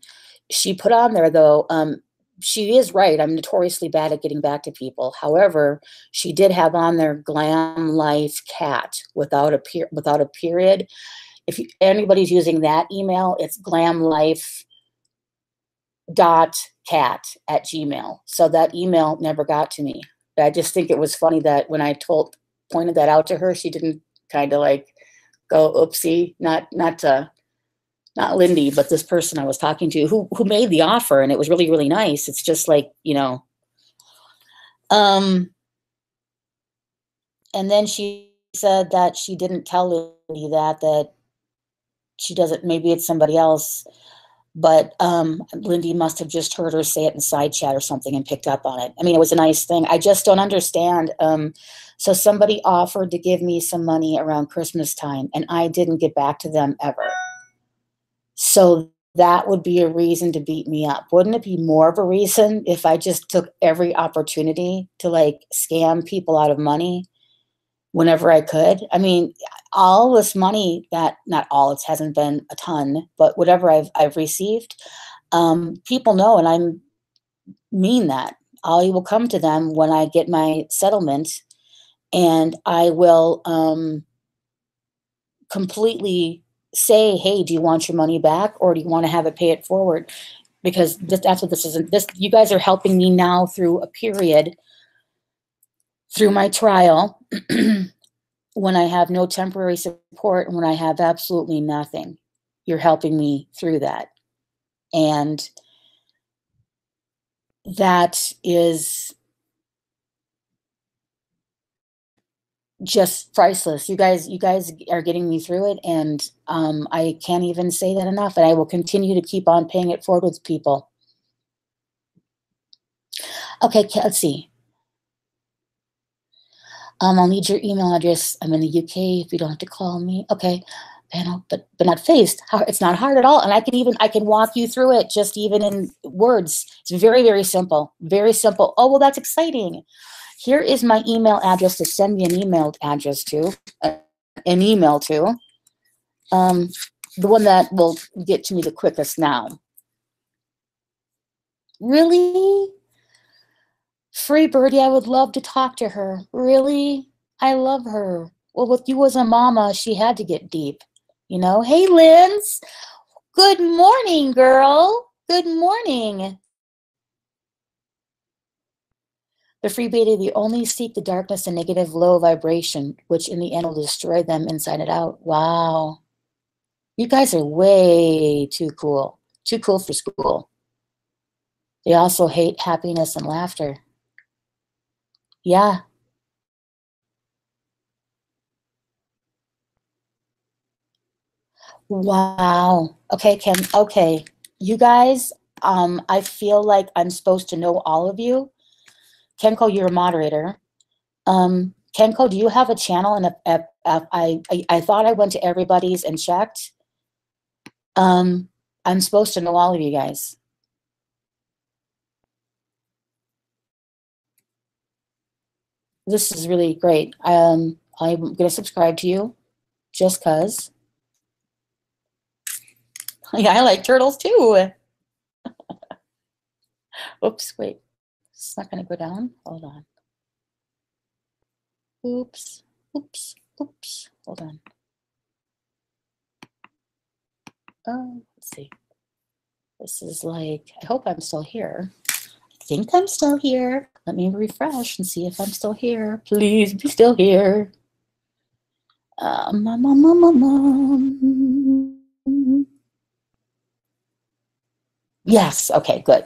She put on there, though, she is right. I'm notoriously bad at getting back to people. However, she did have on there Glam Life Kat without a period. If anybody's using that email, it's Glam Life .cat@gmail. So that email never got to me. But I just think it was funny that when I pointed that out to her, she didn't kind of like go, oopsie, not Lindy, but this person I was talking to who made the offer, and it was really, really nice. It's just like, and then she said that she didn't tell Lindy that she doesn't, maybe it's somebody else, but Lindy must have just heard her say it in side chat or something and picked up on it. I mean, it was a nice thing. I just don't understand. So somebody offered to give me some money around Christmas time, and I didn't get back to them ever. So that would be a reason to beat me up. Wouldn't it be more of a reason if I just took every opportunity to like scam people out of money whenever I could? I mean, all this money that, not all, it hasn't been a ton, but whatever I've received, people know, and I mean that. I will come to them when I get my settlement, and I will completely say, hey, do you want your money back, or do you want to have it pay it forward? Because that's what this is. You guys are helping me now through a period, through my trial, when I have no temporary support and when I have absolutely nothing. You're helping me through that. And that is just priceless. You guys are getting me through it, and I can't even say that enough. And I will continue to keep on paying it forward with people. Okay, let's see. I'll need your email address. I'm in the UK if you don't have to call me. Okay, panel, but not faced. It's not hard at all, and I can walk you through it just even in words. It's very, very simple. Very simple. Oh, well, that's exciting. Here is my email address to send me an email address to, an email to. The one that will get to me the quickest now. Really? Free Birdie, I would love to talk to her. Really? I love her. Well, with you as a mama, she had to get deep. Hey, Linz. Good morning, girl. Good morning. The free beta, they only seek the darkness and negative low vibration, which in the end will destroy them inside and out. Wow. You guys are way too cool. Too cool for school. They also hate happiness and laughter. Yeah. Wow. Okay, Ken. Okay. You guys, I feel like I'm supposed to know all of you. Kenko, you're a moderator. Kenko, do you have a channel? And I thought I went to everybody's and checked. I'm supposed to know all of you guys. This is really great. I'm going to subscribe to you just because. Yeah, I like turtles too. Oops, wait. It's not going to go down. Hold on. Oops, oops, oops. Hold on. Oh, let's see. This is like, I hope I'm still here. I think I'm still here. Let me refresh and see if I'm still here. Please be still here. Yes, okay, good.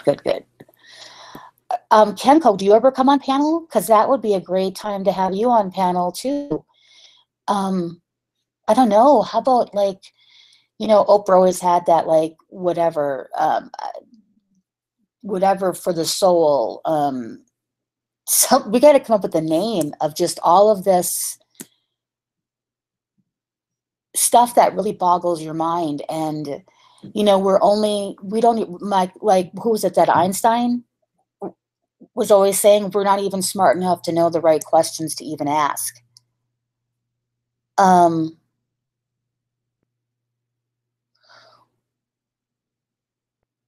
Kenko, do you ever come on panel? Because that would be a great time to have you on panel too. I don't know. How about like, Oprah always had that like whatever for the soul. So we got to come up with a name of just all of this stuff that really boggles your mind. And we don't like who was it that Einstein was always saying, we're not even smart enough to know the right questions to even ask.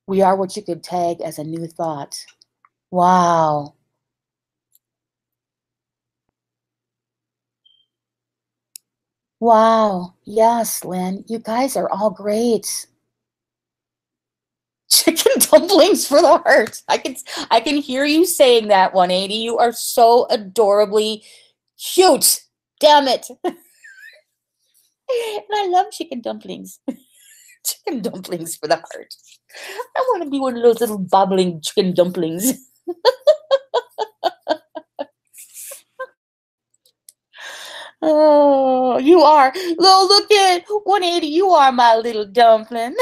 We are what you could tag as a new thought. Wow. Wow. Yes, Lynn, you guys are all great. Chicken dumplings for the heart. I can hear you saying that, 180. You are so adorably cute. Damn it. And I love chicken dumplings. Chicken dumplings for the heart. I want to be one of those little bobbling chicken dumplings. Oh, you are. Oh, look at 180. You are my little dumpling.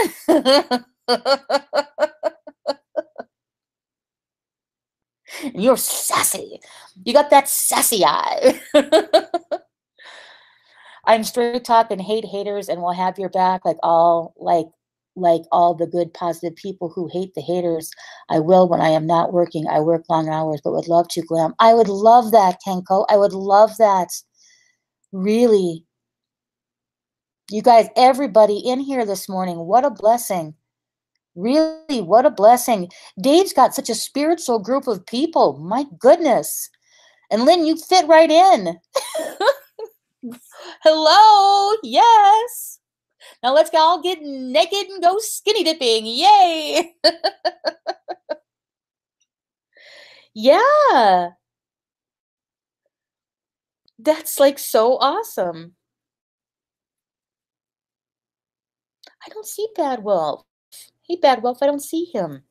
You're sassy. You got that sassy eye. I'm straight talking hate haters and will have your back like all the good positive people who hate the haters. I will when I am not working. I work long hours, but would love to, Glam. I would love that, Kenko. I would love that. Really. You guys, everybody in here this morning, what a blessing. Really, what a blessing. Dave's got such a spiritual group of people. My goodness. And Lynn, you fit right in. Hello. Yes. Now let's all get naked and go skinny dipping. Yay. Yeah. That's like so awesome. I don't see Bad Wolf. Hey, Bad Wolf, I don't see him.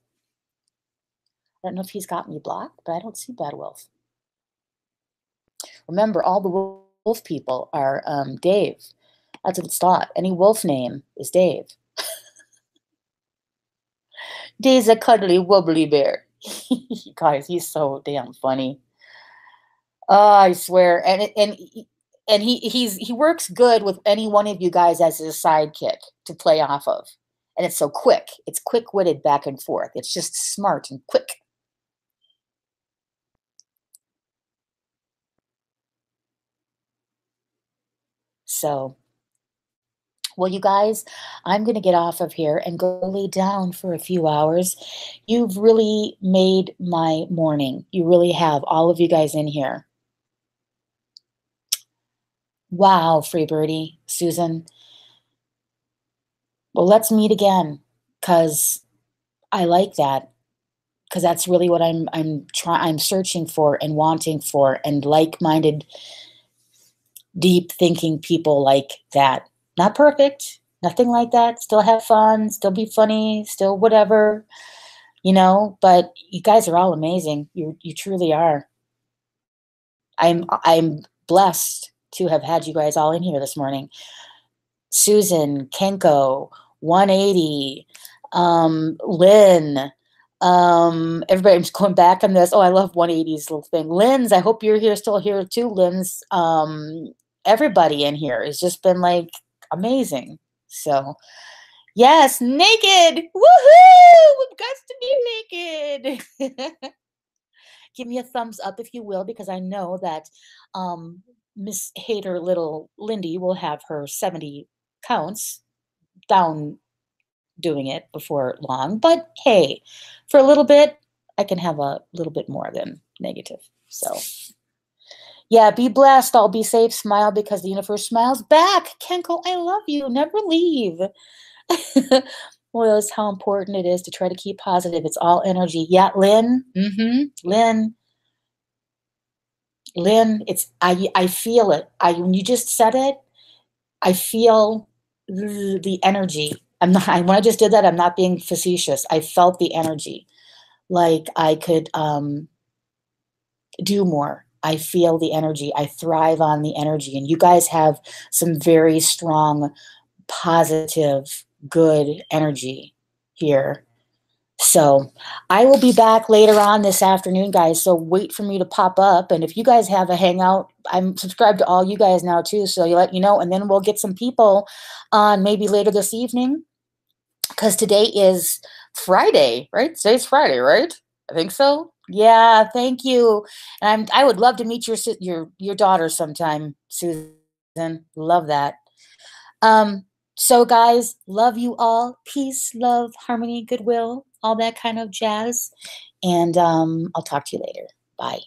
I don't know if he's got me blocked, but I don't see Bad Wolf. Remember, all the wolf people are Dave. That's what it's thought. Any wolf name is Dave. Dave's a cuddly, wobbly bear. Guys, he's so damn funny. Oh, I swear. And he works good with any one of you guys as his sidekick to play off of. And it's so quick. It's quick-witted back and forth. It's just smart and quick. So, well, you guys, I'm going to get off of here and go lay down for a few hours. You've really made my morning. You really have, all of you guys in here. Wow, Free Birdie, Susan. Well, let's meet again, because I like that. Because that's really what I'm searching for and wanting for, and like-minded, deep thinking people like that. Not perfect, nothing like that. Still have fun, still be funny, still whatever, but you guys are all amazing. You truly are. I'm blessed to have had you guys all in here this morning. Susan, Kenko, 180, Lynn, everybody, I'm just going back on this. Oh, I love 180's little thing. Lynn's, I hope you're here, still here too, Lynn's. Everybody in here has just been like amazing. So yes, naked. Woohoo! We've got to be naked. Give me a thumbs up if you will, because I know that Miss Hater Little Lindy will have her 70 counts down doing it before long. But hey, for a little bit, I can have a little bit more than negative. So yeah, be blessed. All be safe. Smile because the universe smiles back. Kenko, I love you. Never leave. Well, that's how important it is to try to keep positive. It's all energy. Yeah, Lynn. Lynn. Lynn, I feel it. When you just said it, I feel the energy. When I just did that, I'm not being facetious. I felt the energy. Like I could do more. I feel the energy. I thrive on the energy. And you guys have some very strong, positive, good energy here. So I will be back later on this afternoon, guys. So wait for me to pop up. And if you guys have a hangout, I'm subscribed to all you guys now too. So you let you know, and then we'll get some people on maybe later this evening, because today is Friday, right? Today's Friday, right? I think so. Yeah, thank you. And I would love to meet your daughter sometime, Susan. Love that. So guys, love you all. Peace, love, harmony, goodwill, all that kind of jazz. And I'll talk to you later. Bye.